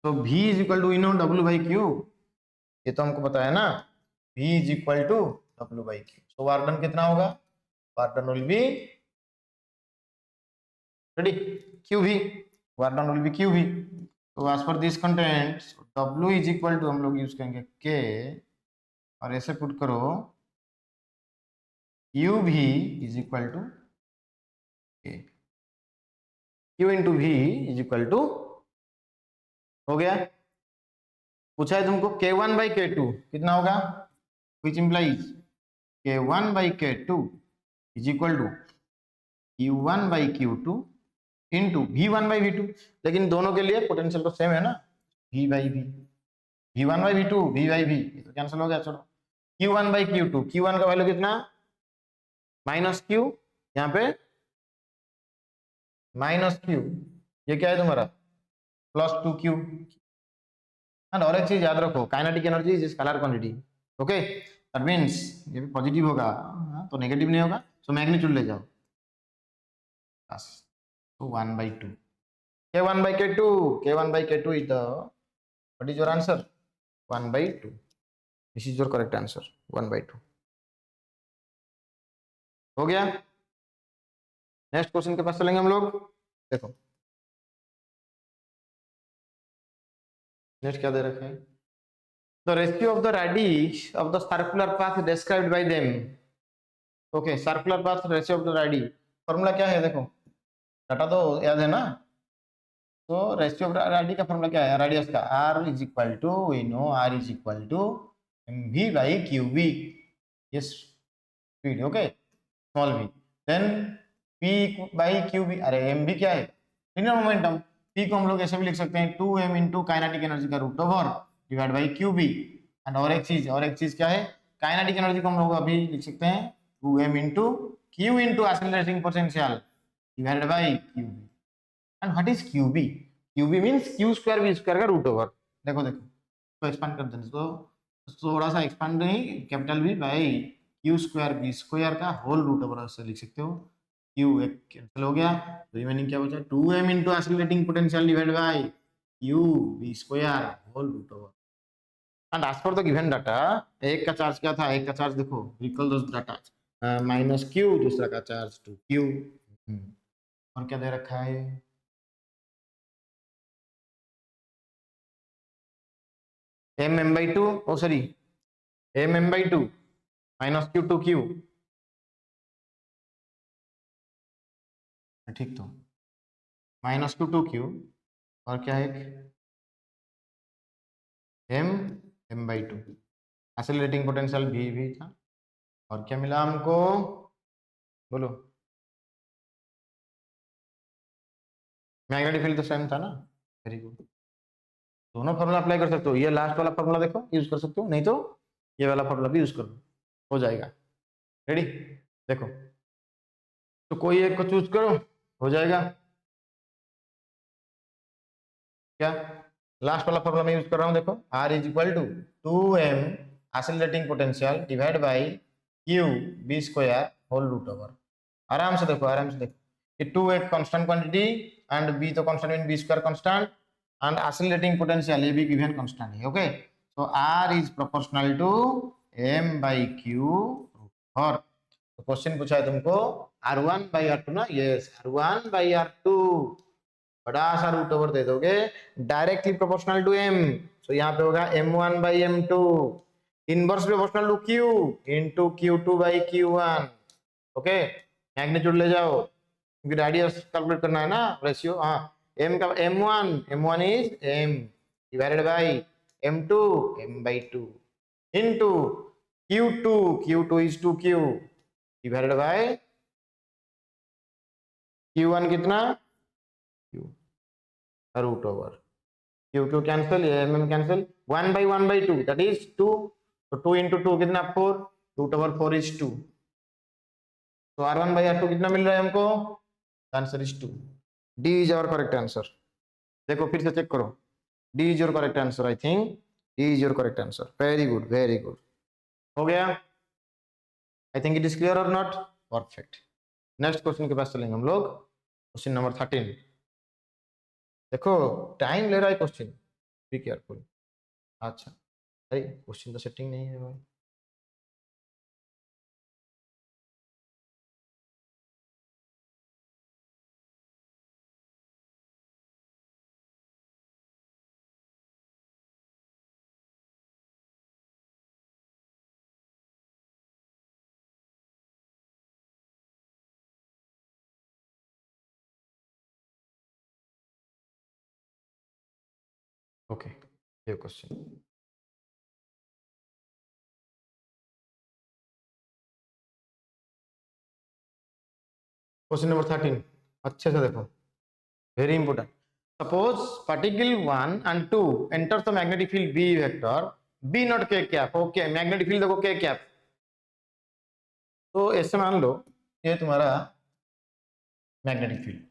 तो V is equal to no W/Q. ये तो हमको पता है ना, V is equal to W/Q. So work done कितना होगा? Work done will be ready QV. Work done will be QV. तो as per this content W is equal to हम लोग यूज करेंगे K और ऐसे पुट करो UV is equal to K. Q into V is equal to हो गया. पूछा है तुमको K1/K2 कितना होगा, which implies K1/K2 is equal to Q1/Q2 into V1/V2. लेकिन दोनों के लिए पोटेंशियल तो सेम है ना, V/V, V1/V2 V/V, तो कैंसिल हो गया. चलो Q1/Q2, Q1 का वैल्यू कितना -Q, यहाँ पे -Q, ये क्या है तुम्हारा +2Q. एंड और एक चीज याद रखो, kinetic energy is scalar quantity. Okay, that means ये भी पॉजिटिव होगा तो नेगेटिव नहीं होगा. सो मैग्नीट्यूड ले जाओ बस. तो 1/2 K1/K2, K1/K2 is the what is your answer 1/2. This is your correct answer 1/2. हो गया. नेक्स्ट क्वेश्चन के पास चलेंगे हम लोग. देखो नेक्स्ट क्या दे रखा है, the ratio of the radii of the circular path described by them. Okay, circular path ratio of the radii formula क्या है, देखो डाटा तो याद है ना. तो रेशियो ऑफ radii का फॉर्मूला क्या है, रेडियस का r is equal to we know r is equal to mv/qv. Yes speed. Okay, small v. Then p/qv. अरे mv क्या है, लिनियर मोमेंटम. p को हम लोग ऐसे भी लिख सकते हैं 2m into काइनेटिक एनर्जी का root over divide by QB. And और एक चीज क्या है, काइनेटिक एनर्जी को हम लोग अभी लिख सकते हैं 2m into q into accelerating potential divided by QB. And what is QB? QB means q square v square का रूट ओवर. देखो तो एक्सपांड कर देना, तो थोड़ा सा एक्सपांड नहीं, capital V by q square v square का होल रूट ओवर ऐसे लिख सकते हो. क्यू एक कैंसिल हो गया, तो रिमेनिंग क्या बचा 2m into accelerating potential divide by Q B square whole root over. And as per the given data एक का चार्ज क्या था, एक का चार्ज देखो recall those data minus Q, दूसरा का चार्ज 2q। और क्या दे रखा है m/2 ओ sorry m/2 minus q 2q, ठीक तो माइनस q 2q और क्या है m/2 एक्सेलरेटिंग पोटेंशियल भी था। और क्या मिला हमको बोलो, मैग्नेटिक फील्ड तो सेम था ना, वेरी गुड। दोनों फॉर्मूला अप्लाई कर सकते हो, ये लास्ट वाला फॉर्मूला देखो यूज कर सकते हो, नहीं तो ये वाला फॉर्मूला भी यूज कर लो, हो जाएगा। रेडी, देखो तो कोई एक को चूज करो, हो जाएगा। क्या लास्ट वाला फॉर्मूला मैं यूज कर रहा हूं, देखो R is equal to 2m accelerating potential divide by Q B square whole root over. आराम से देखो, आराम से देखो, कि 2 एक कांस्टेंट क्वांटिटी एंड b तो constant mean b square constant and accelerating potential ये भी गिवन कांस्टेंट है। Okay, so R is proportional to m by Q. और तो क्वेश्चन पूछा है तुमको R1 बाई R2 ना, यस R1 बाई R2 बड़ा सा रूट ओवर दे दोगे directly proportional to m, so यहाँ पे होगा m1 by m2 inverse proportional to q into q2 by q1। Okay, magnitude ले जाओ क्योंकि रेडियस कैलकुलेट करना है ना, रेशियो। हाँ, m का m1 is m divided by m2 m/2 into q2 is 2q divided by q1 कितना q root over q cancel, ये mm कैंसिल, 1/1/2 दैट इज 2, तो 2 इंटू 2 कितना 4, रूट ओवर 4 इज 2, तो R1 बाई R2 कितना मिल रहा है हमको, answer is 2। D is our correct answer. देखो फिर से चेक करो, D is your correct answer, I think D is your correct answer. Very good, very good, हो गया। I think it is clear और नॉट, परफेक्ट। नेक्स्ट क्वेश्चन के पास चलेंगे हम लोग, क्वेश्चन नंबर 13। देखो टाइम ले रहा है क्वेश्चन, बी केयरफुल। अच्छा, अरे क्वेश्चन तो सेटिंग नहीं है भाई, ओके ये क्वेश्चन क्वेश्चन नंबर 13 अच्छे से देखो, very important. Suppose particle 1 and 2 enters the magnetic field B vector B not K cap। Okay, magnetic field देखो K cap, तो ऐसे मान लो ये तुम्हारा magnetic field,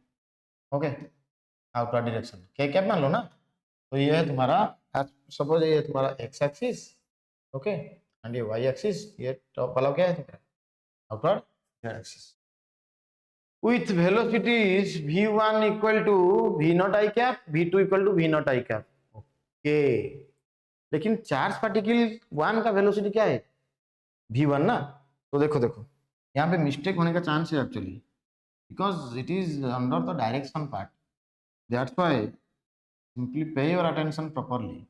okay outward direction K cap मान लो ना, तो ये है तुम्हारा, सपोज ये तुम्हारा x एक्सिस, ओके एंड ये y एक्सिस, ये टॉप वाला क्या है तुम्हारा outward direction with velocities v1 equal to v naught I cap, v2 equal to v naught I cap। Okay, लेकिन चार्ज पार्टिकल 1 का वेलोसिटी क्या है v1 ना, तो देखो देखो यहाँ पे मिस्टेक होने का चांस है actually, because it is under the direction part, that's why simply pay your attention properly.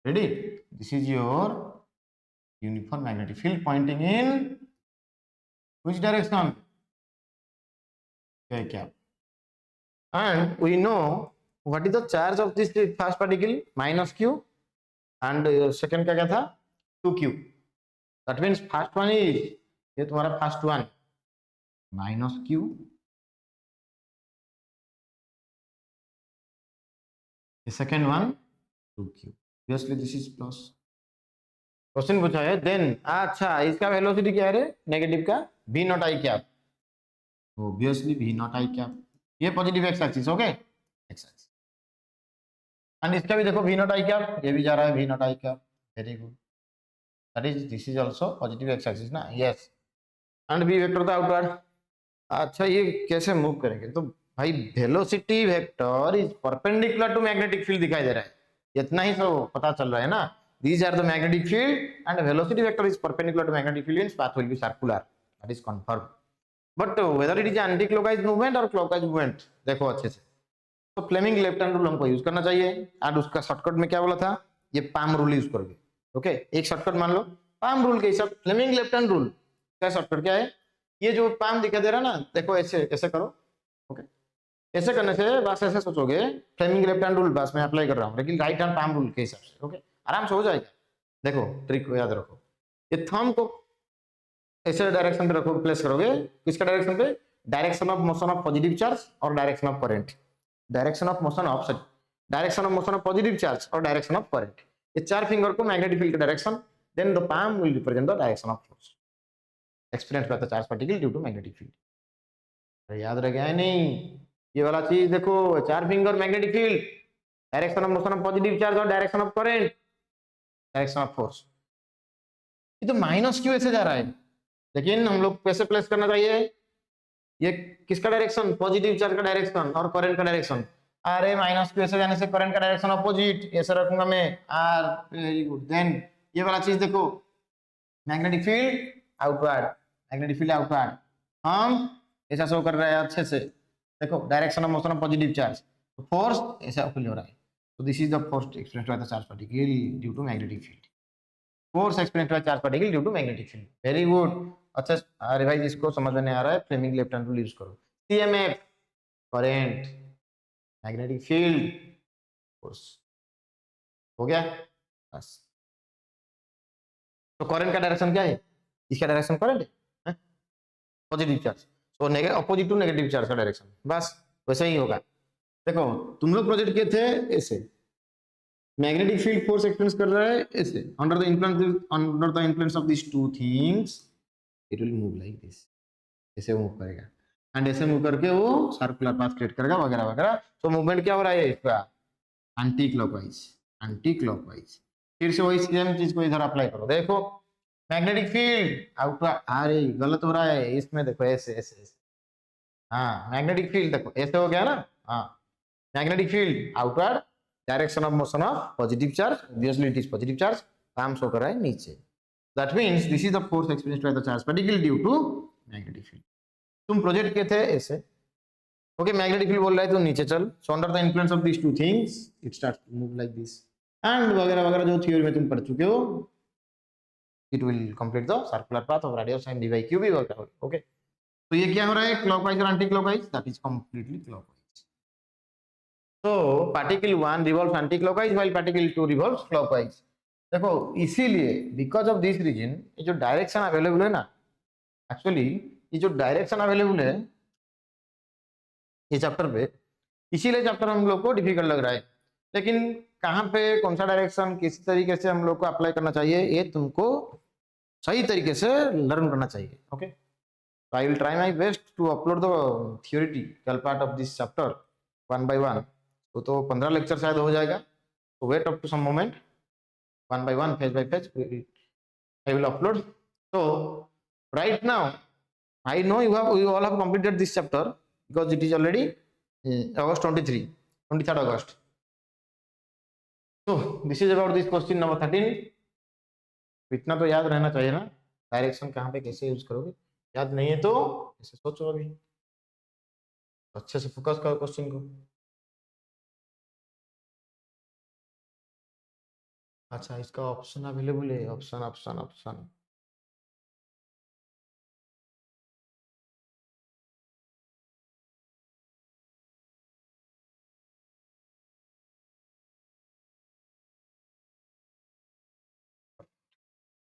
Ready, this is your uniform magnetic field pointing in which direction K cap, and we know what is the charge of this first particle minus q and second का क्या था 2q, that means first one is ये तुम्हारा first one minus q, the second one 2q, obviously this is plus। Question पूछा है then, अच्छा इसका velocity क्या है रे नेगेटिव का v naught I cap, obviously v naught I cap, ये positive X axis, okay X axis, and इसका भी देखो v नॉट आई कैप, ये भी जा रहा है v naught I cap, very good, that is this is also positive X axis ना, yes and v vector the outward, अच्छा ये कैसे मूव करेंगे, तो भाई velocity vector is perpendicular to magnetic field दिखाई दे रहा है, इतना ही तो पता चल रहा है ना। These are the magnetic field and velocity vector is perpendicular to magnetic field means path will be circular, that is confirm. But whether it is anti clockwise movement और क्लॉकवाइज मूवमेंट देखो अच्छे से। तो फ्लेमिंग लेफ्ट हैंड रूल हमको use करना चाहिए, and उसका shortcut में क्या बोला था, ये पाम रूल यूज करोगे। ओके एक शॉर्टकट मान लो पाम रूल के हिसाब, फ्लेमिंग लेफ्ट हैंड रूल का शॉर्टकट क्या है, ये जो पाम दिखाई दे रहा है ना, देखो ऐसे ऐसे करो। ओके ऐसे करने से बस ऐसे सोचोगे फ्लेमिंग लेफ्ट हैंड रूल बस मैं अप्लाई कर रहा हूँ, लेकिन राइट हैंड पाम रूल के हिसाब से। ओके आराम से हो जाएगा। देखो ट्रिक को याद रखो, ये थंब को ऐसे डायरेक्शन पे रखो, प्लेस करोगे किसका डायरेक्शन पे, direction of motion of positive charge और direction of current, direction of motion of sorry direction of motion of positive charge और डायरेक्शन ऑफ करंट, ये चार फिंगर को मैग्नेटिक फील्ड का direction, then the palm will represent the direction of force experienced by the charge particle due to magnetic field। अरे याद रह गया है नहीं, ये वाला चीज देखो, चार finger magnetic field, direction of motion of positive charge और direction of current, direction of force. ये तो माइनस क्यों ऐसे जा रहा है, लेकिन हम लोग कैसे प्लेस करना चाहिए, ये किसका डायरेक्शन, पॉजिटिव चार्ज का डायरेक्शन और करंट का डायरेक्शन। अरे माइनस क्यू ऐसे जाने से करंट का डायरेक्शन अपोजिट, ऐसे रखूंगा मैं आर, वेरी गुड। देन ये वाला चीज देखो, magnetic field outward, magnetic field outward, हम ऐसा शो कर रहे हैं अच्छे से। देखो direction of motion of positive charge, तो फोर्स ऐसा अप्लाई हो रहा है, तो this is the force experienced by the charge particle due to magnetic field, force experienced by charge particle due to magnetic field. Very good. अच्छा अरे भाई जिसको समझ में नहीं आ रहा है Fleming left hand rule use करो, CMF current, magnetic field, force, हो गया बस। तो करंट का डायरेक्शन क्या है, इसका डायरेक्शन करंट है पॉजिटिव चार्ज, तो negative opposite to negative charge का डायरेक्शन, बस वैसे ही होगा। देखो तुम लोग प्रोजेक्ट किए थे ऐसे, मैग्नेटिक फील्ड फोर्स एक्सपीरियंस कर रहा है ऐसे, under the influence of this two things it will move like this, ऐसे मूव करेगा, एंड ऐसे मूव करके वो सर्कुलर पाथ क्रिएट करेगा वगैरह वगैरह। तो मूवमेंट क्या हो रहा है इसका, एंटी क्लॉकवाइज, एंटी क्लॉकवाइज। फिर से वही सेम चीज को इधर अप्लाई करो, देखो मैग्नेटिक फील्ड आउटवर्ड, अरे गलत हो रहा है इसमें, देखो ऐसे ऐसे ऐसे, हाँ मैग्नेटिक फील्ड देखो ऐसे हो गया ना, हाँ magnetic field outward, direction of motion of positive charge, obviously it is positive charge, काम शो कर रहा है नीचे, that means this is the force experienced by the charge particle due to magnetic field. तुम प्रोजेक्ट किए थे ऐसे, okay magnetic field बोल रहा है तो नीचे चल, so under the influence of this two things it starts to move like this, and वगैरह वगैरह जो थ्योरी में तुम पढ़ चुके हो, it will complete the circular path of radius and D by Q B वगैरह। ओके तो ये क्या हो रहा है, क्लॉकवाइज और anti clockwise, that is completely clockwise. तो particle 1 revolves anti clockwise while particle 2 revolves clockwise. देखो इसीलिए बिकॉज ऑफ दिस रीजन ये जो डायरेक्शन अवेलेबल है ना, एक्चुअली ये जो डायरेक्शन अवेलेबल है ये चैप्टर पे, इसीलिए चैप्टर हम लोग को डिफिकल्ट लग रहा है, लेकिन कहाँ पे कौन सा डायरेक्शन किस तरीके से हम लोग को अप्लाई करना चाहिए ये तुमको सही तरीके से लर्न करना चाहिए। Okay I will try my best to upload the theoretical part of this chapter one by one, तो 15 लेक्चर शायद हो जाएगा, तो wait up to some moment, one by one phase by phase I will upload. so right now I know you all have completed this chapter because it is already August 23rd August, so this is about this question number 13। इतना तो याद रहना चाहिए ना, direction कहाँ पे कैसे use करोगे, याद नहीं है तो ऐसे सोचो अभी, अच्छे से फोकस करो क्वेश्चन को। अच्छा इसका ऑप्शन अवेलेबल है, ऑप्शन ऑप्शन ऑप्शन,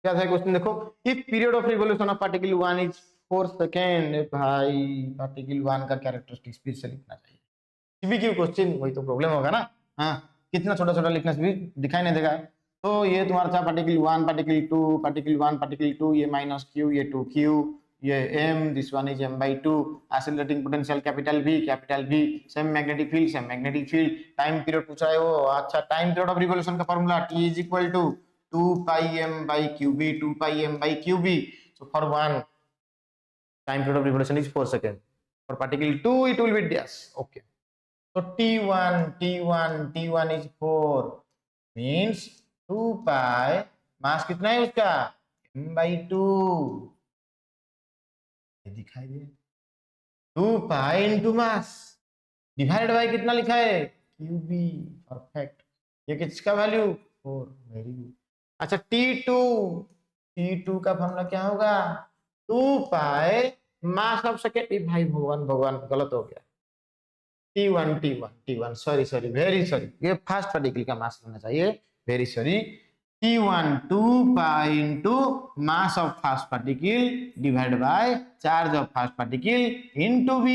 क्या था क्वेश्चन देखो, if period of revolution of particle 1 is 4 second, भाई पार्टिकल 1 का कैरेक्टरिस्टिक स्पीड से लिखना चाहिए, सीबीक्यू क्वेश्चन, वही तो प्रॉब्लम होगा ना। हाँ कितना छोटा छोटा लिखना भी दिखाई नहीं देगा, तो ये तुम्हारा था पार्टिकल 1 पार्टिकल 2 पार्टिकल 1 पार्टिकल 2, ये माइनस क्यू ये 2q, ये m, this one is m/2, accelerating potential capital V, same magnetic field, time period पूछा है वो, अच्छा टाइम पीरियड ऑफ रिवोल्यूशन का formula t is equal to 2 pi m by qb, 2 pi m by qb, so for 1 Time period of revolution is 4 seconds. For particle 2 it will be dash. Okay, so T1 is 4 means 2 pi मास कितना है उसका m/2 दिखाई दे 2 pi into mass divide by कितना लिखा है QB perfect ये किसका value 4 very good अच्छा T2 का फॉर्मूला क्या होगा 2 pi मास ऑफ सेकेंड भाई भगवान गलत हो गया T1 सॉरी वेरी सॉरी ये फर्स्ट पार्टिकल का मास होना चाहिए very sorry T1 2 pi into mass of first particle divided by charge of first particle into V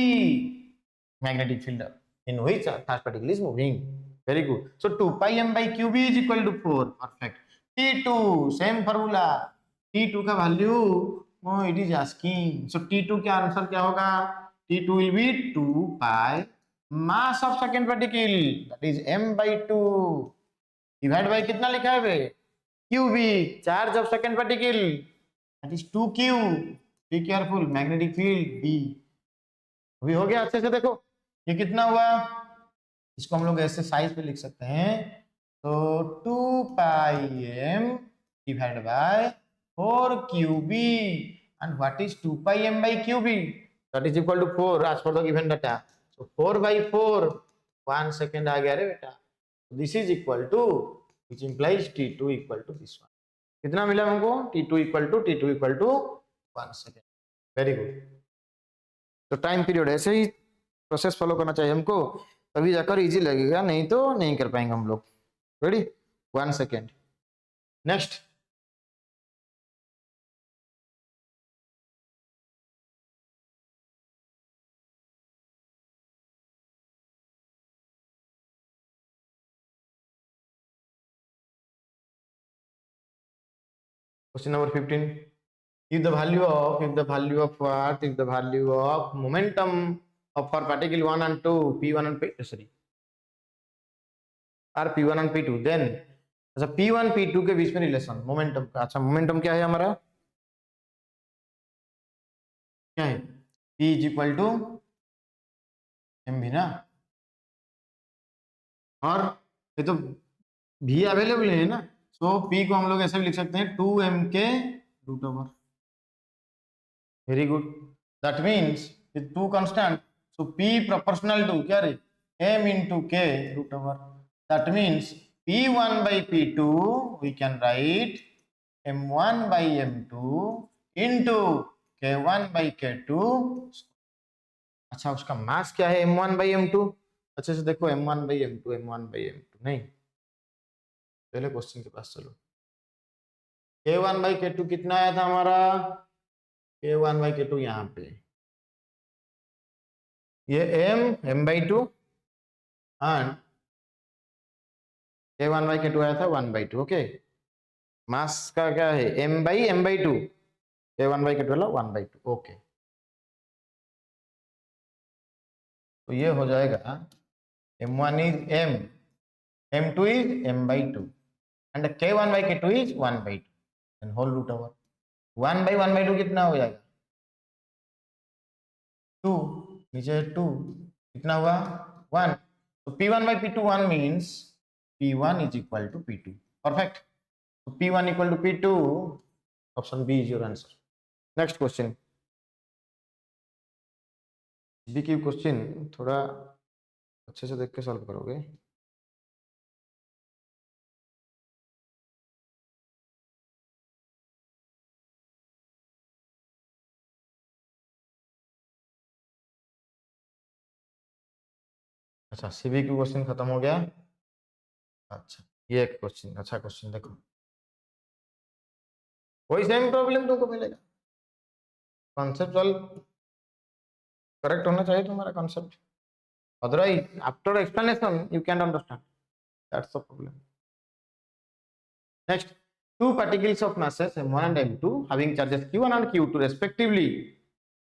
magnetic field in which first particle is moving. Very good. So 2 pi m by QB is equal to 4. Perfect. T2 same formula. T2 का value it is asking. So T2 का answer क्या होगा T2 will be 2 pi mass of second particle that is m by 2 divided by कितना लिखा है बे QB charge of second particle that is 2Q be careful magnetic field B अभी हो गया अच्छे से देखो ये कितना हुआ इसको हम लोग ऐसे साइज पे लिख सकते हैं तो 2 pi m divided by 4 QB and what is 2 pi m by QB that is equal to 4 as per the given data so 4 by 4 1 second आ गया रे बेटा this is equal to which implies T2 equal to this one. कितना मिला हमको T2 equal to 1 second. Very good. तो time period ऐसे ही process follow करना चाहिए हमको तभी जाकर इजी लगेगा नहीं तो नहीं कर पाएंगे हम लोग ready 1 second next Question number 15. If the value of what? If the value of momentum of for particle 1 and 2, P1 and P2, sorry, are P1 and P2, then अच्छा P1 P2 के बीच में रिलेशन मोमेंटम का अच्छा momentum क्या है हमारा क्या है P is equal to M भी ना और ये तो भी अवेलेबल है ना तो P को हम लोग ऐसे भी लिख सकते हैं 2m के root over very good that means two constant so P proportional to क्या रे m into k root over that means P1 by P2 we can write m1 by m2 into k1 by k2 अच्छा उसका मास क्या है m1 by m2 अच्छे से देखो m1 by m2 नहीं पहले क्वेश्चन के पास चलो k1 by k2 कितना आया था हमारा k1 by k2 यहाँ पे ये m by 2 and k1 by k2 आया था 1 by 2 ओके मास का क्या है m by 2 k1 by k2 वाला 1 by 2 ओके तो ये हो जाएगा m1 is m m2 is m by 2 and k1 by k2 is 1 by 2 and whole root over 1 by 1 by 2 कितना हो जाएगा 2 नीचे 2 कितना हुआ 1 तो p1 by p2 1 means p1 is equal to p2 perfect so p1 equal to p2 option B is your answer next question B की question थोड़ा अच्छे से देख के सॉल्व करोगे अच्छा सीबी की क्वेश्चन खत्म हो गया अच्छा ये एक क्वेश्चन अच्छा क्वेश्चन देखो कोई सेम प्रॉब्लम तुमको मिलेगा कॉन्सेप्चुअल करेक्ट होना चाहिए तुम्हारा concept otherwise after explanation you can understand that's the problem next two particles of masses m1 and m2 having charges q1 and q2 respectively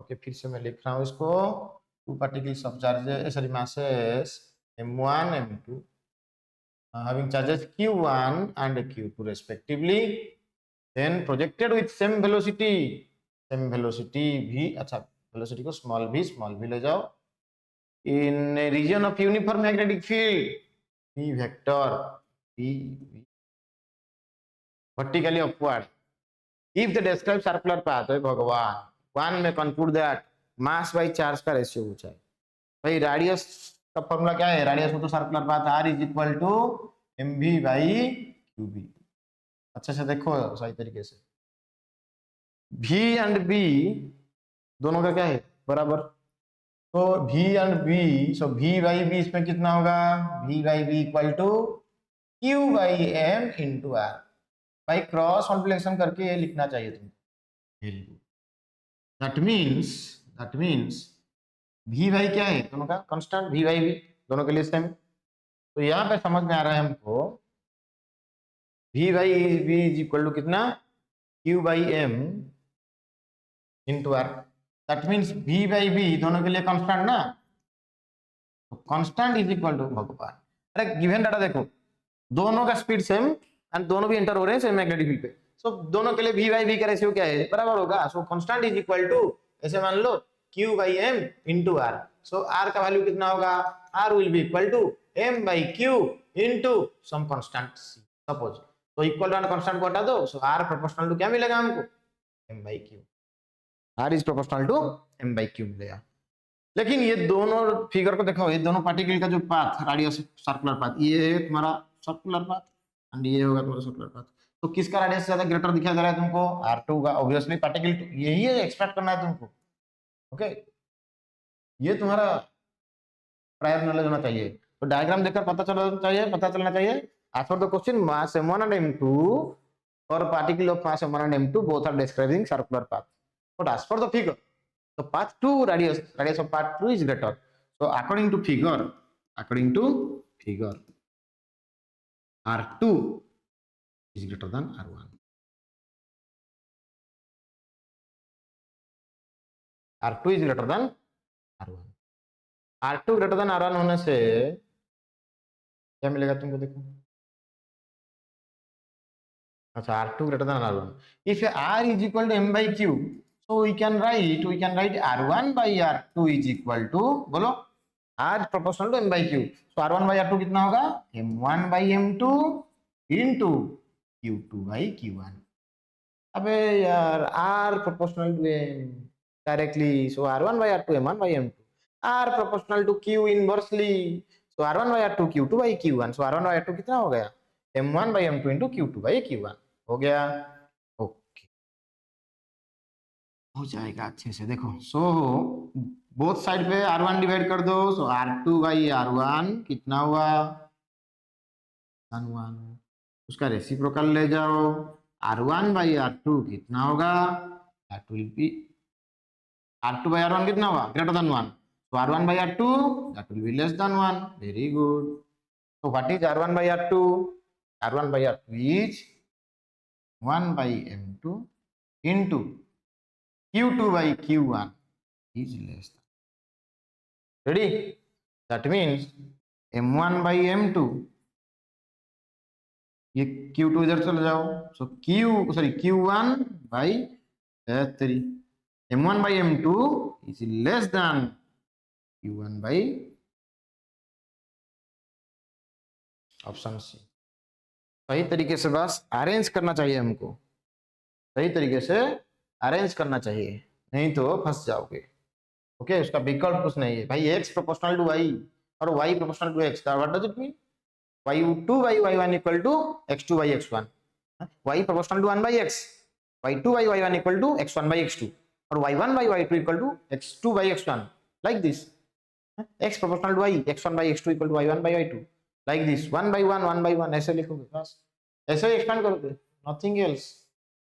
okay फिर से मैं लिख रहा हूँ इसको two particles of charges sorry masses m1 m2 having charges q1 and q2 respectively then projected with same velocity v अच्छा velocity को small v ले जाओ in region of uniform magnetic field v vector v vertically upward if they describe circular path है भगवान one may conclude that mass by charge का ratio पूछा है भाई रेडियस का फॉर्मूला क्या है रेडियस हो तो circular path r is equal to mv by qb अच्छे से देखो सही तरीके से v एंड b दोनों का क्या है बराबर तो v and b so v by b इसमें कितना होगा v by b equal to q by m into r भाई क्रॉस मल्टीप्लिकेशन करके ये लिखना चाहिए तुमको दैट मीन्स v भाई क्या है दोनों का कांस्टेंट v भाई v दोनों के लिए सेम तो यहाँ पे समझ में आ रहा है हमको v भाई v इज इक्वल टू कितना q by m into r that means v by v दोनों के लिए कांस्टेंट ना तो कांस्टेंट इज इक्वल टू भगवान अरे गिवन डाटा देखो दोनों का स्पीड सेम एंड दोनों भी एंटर हो रहे हैं सेम मैग्नेटिक फील्ड पे सो दोनों के लिए v बाई v का रेशियो क्या है बराबर होगा so constant is equal to ऐसे मान लो q by m into r so r का वैल्यू कितना होगा r will be equal to m by q into some constant c suppose तो इक्वल टू कांस्टेंट को हटा दो सो r प्रोपोर्शनल टू क्या मिलेगा हमको m by q r is proportional to m by q मिलेगा लेकिन ये दोनों फिगर को देखो ये दोनों पार्टिकल का जो पाथ रेडियस सर्कुलर पाथ ये है तुम्हारा सर्कुलर पाथ एंड ये होगा तुम्हारा सर्कुलर पाथ तो किसका रेडियस ज्यादा ग्रेटर दिखाई दे रहा है तुमको r2 का ऑब्वियसली पार्टिकल यही है एक्सपेक्ट करना है तुमको ओके ये तुम्हारा प्रायर नॉलेज होना चाहिए तो डायग्राम देखकर पता चलना चाहिए as per the question mass m1 and m2 और particle of mass m1 and m2 both are describing circular path but as per the figure the path 2 radius of path 2 is greater so according to figure r2 is greater than r1 r2 is greater than r1 r2 greater than r1 होने से क्या मिलेगा तुमको देखो अच्छा r2 greater than r1 if r is equal to m by q so we can write r1 by r2 is equal to बोलो r proportional to m by q so r1 by r2 कितना होगा m1 by m2 into q2 by q1 अबे यार r proportional to m directly so r1 by r2 m1 by m2 r proportional to q inversely so r1 by r2 q2 by q1 so r1 by r2 कितना हो गया m1 by m2 into q2 by q1 हो गया okay हो जाएगा अच्छे से देखो सो बोथ साइड पे r1 डिवाइड कर दो सो r2 by r1 कितना हुआ 1 उसका रेसिप्रोकल ले जाओ r1 by r2 कितना होगा that will be r2 by r1 कितना हुआ greater than 1 so r1 by r2 that will be less than 1 very good so what is r1 by r2 r1 by r2 is 1 by m2 into q2 by q1 is less than ready that means m1 by m2 ये q2 इधर चले जाओ so q1 by 3 m1 by m2 is less than q1 by option C सही तरीके से बस arrange करना चाहिए हमको सही तरीके से अरेंज करना चाहिए नहीं तो फंस जाओगे ओके उसका विकल्प कुछ नहीं है भाई x प्रोपोर्शनल टू y और y proportional to x what does it mean y2 by y1 equal to x2 by x1 y proportional to 1 by x y2 by y1 equal to x1 by x2 और y1 by y2 equal to x2 by x1 like this x proportional to y x1 by x2 equal to y1 by y2 like this 1 by 1 ऐसे लिखोगे बस ऐसे ही expand करोगे nothing else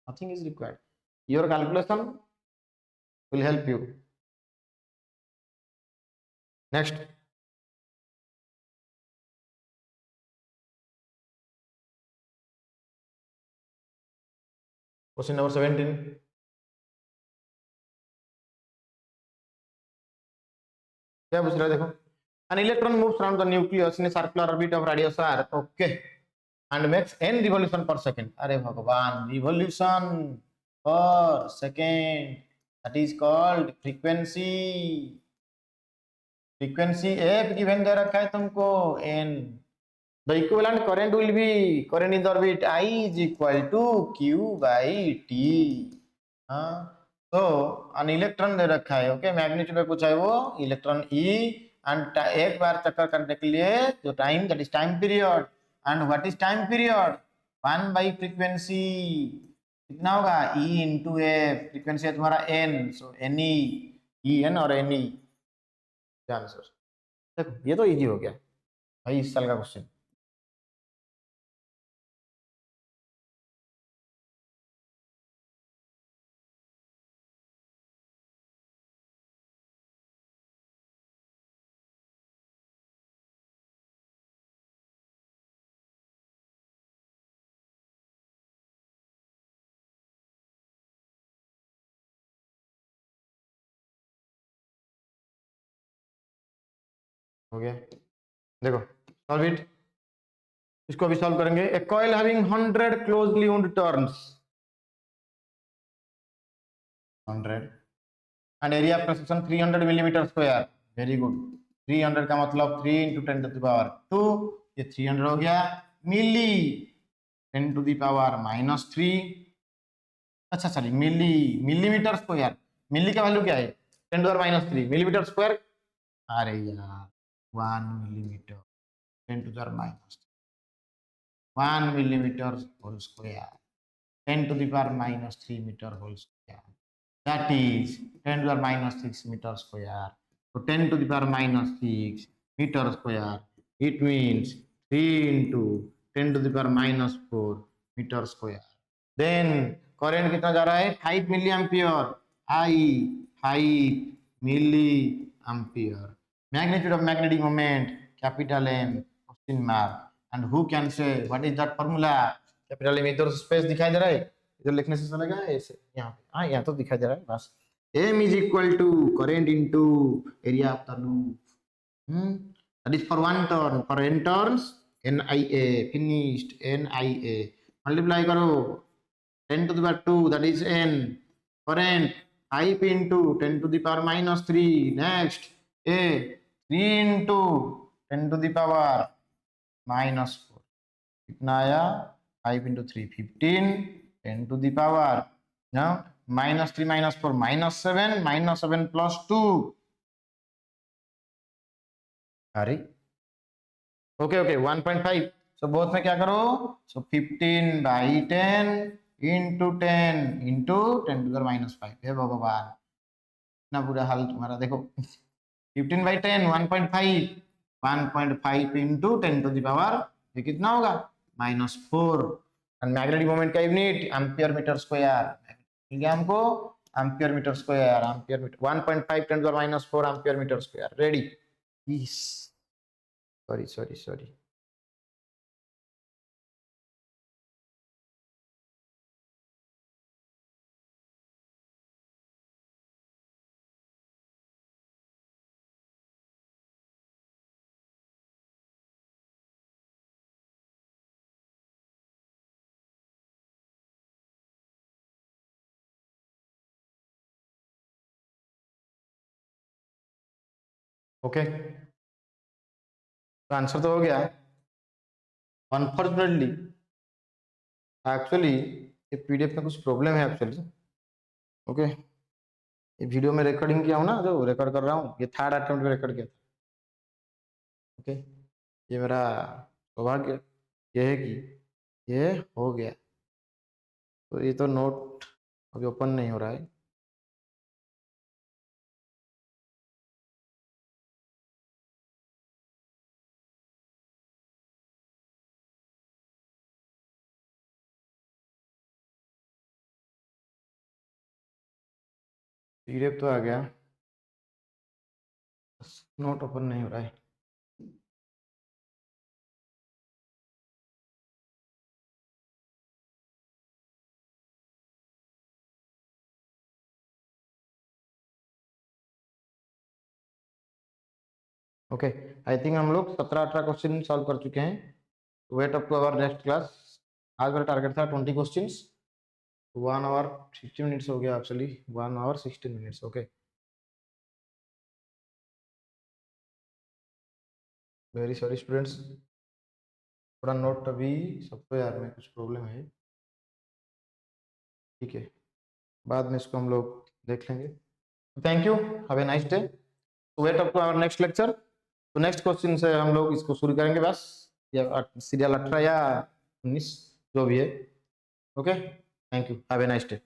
nothing is required your calculation will help you next question number 17 क्या पूछ रहा है देखो an electron moves around the nucleus in a circular orbit of radius r okay and makes n revolution per second अरे भगवान revolution per second that is called frequency. Frequency F given दे रखा है तुमको N. The equivalent current will be current in the orbit I is equal to Q by T. हाँ, तो an electron दे रखा है. ओके, मैग्नीट्यूड में पूछा है वो इलेक्ट्रॉन ई एंड एक बार चक्कर करने के लिए जो time, that is time period. And what is time period? 1 by frequency. कितना होगा? E into F. फ्रीक्वेंसी है तुम्हारा एन, सो एन ई एन और एन ई. आंसर देखो, ये तो इजी हो गया भाई इस साल का क्वेश्चन. हो गया, देखो सॉल्व इट. इसको अभी सॉल्व करेंगे. A coil having 100 closely wound turns 100 and area of cross section 300 millimetre square. Very good. 300 का मतलब 3 इंटू 10 टू द पावर 2. ये 300 हो गया. मिली 10 टू द पावर -3. अच्छा सॉरी, मिलीमीटर स्क्वायर. मिली का वैल्यू क्या है? 10 to the power -3. Millimetre square, अरे यार 1 millimetre 10 to the power -1 millimeter whole square 10 to the power -3 meter whole square, that is 10 to the power -6 meter square. So 10 to the power -6 meter square, it means 3 into 10 to the power -4 meter square. Then current कितना जा रहा है? 5 milli ampere. I 5 milli ampere. Magnitude of magnetic moment capital M question mark. And who can say what is that formula? Capital M. इधर space दिखाई दे रहा है, इधर लिखने से चलेगा ऐसे यहाँ पे. हाँ, यहाँ तो दिखाई दे रहा है बस. M is equal to current into area of the loop. That is for one turn. For n turns, NIA finished. NIA multiply करो 10 to the power 2, that is n. Current 5 into 10 to the power -3. Next A 3 into 10 to the power -4. कितना आया? 5 into 3 15. 10 to the power now -3 -4 -7. -7 plus 2. अरे okay okay 1.5. So both में क्या करो? सो 15 by 10 into 10 into 10 to the -5. हे भगवान, इतना बुरा हाल तुम्हारा. देखो 15 by 10 1.5. 1.5 into 10 to the power, ये कितना होगा? -4. एंड मैग्नेटिक मोमेंट का यूनिट एम्पियर मीटर स्क्वायर. मिल गया हमको ampere metre square. Ampere metre 1.5 10 to the -4 ampere metre square. Ready? Sorry sorry sorry. Okay, तो आंसर तो हो गया. अनफॉर्चुनेटली एक्चुअली ये पीडीएफ में कुछ प्रॉब्लम है एक्चुअली. ओके, ये वीडियो में रिकॉर्डिंग किया हूँ ना, जो रिकॉर्ड कर रहा हूँ, ये थर्ड अटेम्प्ट में रिकॉर्ड किया था. ओके, ये मेरा सौभाग्य ये है कि ये हो गया. तो ये तो नोट अभी ओपन नहीं हो रहा है. पीडीएफ तो आ गया, नोट ओपन नहीं हो रहा है. ओके, आई थिंक हम लोग 17-18 क्वेश्चन सॉल्व कर चुके हैं. Wait up to our next class. आज मेरा टारगेट था 20 क्वेश्चंस. 1 आवर 60 मिनट्स हो गया actually 1 hour 16 minutes okay very sorry students थोड़ा नोट अभी सॉफ्टवेयर में कुछ प्रॉब्लम है ठीक है बाद में इसको हम लोग देख लेंगे thank you have a nice day wait up to our next lecture तो नेक्स्ट क्वेश्चन से हम लोग इसको शुरू करेंगे बस या सीरियल 18 या 19 जो भी है okay thank you have a nice day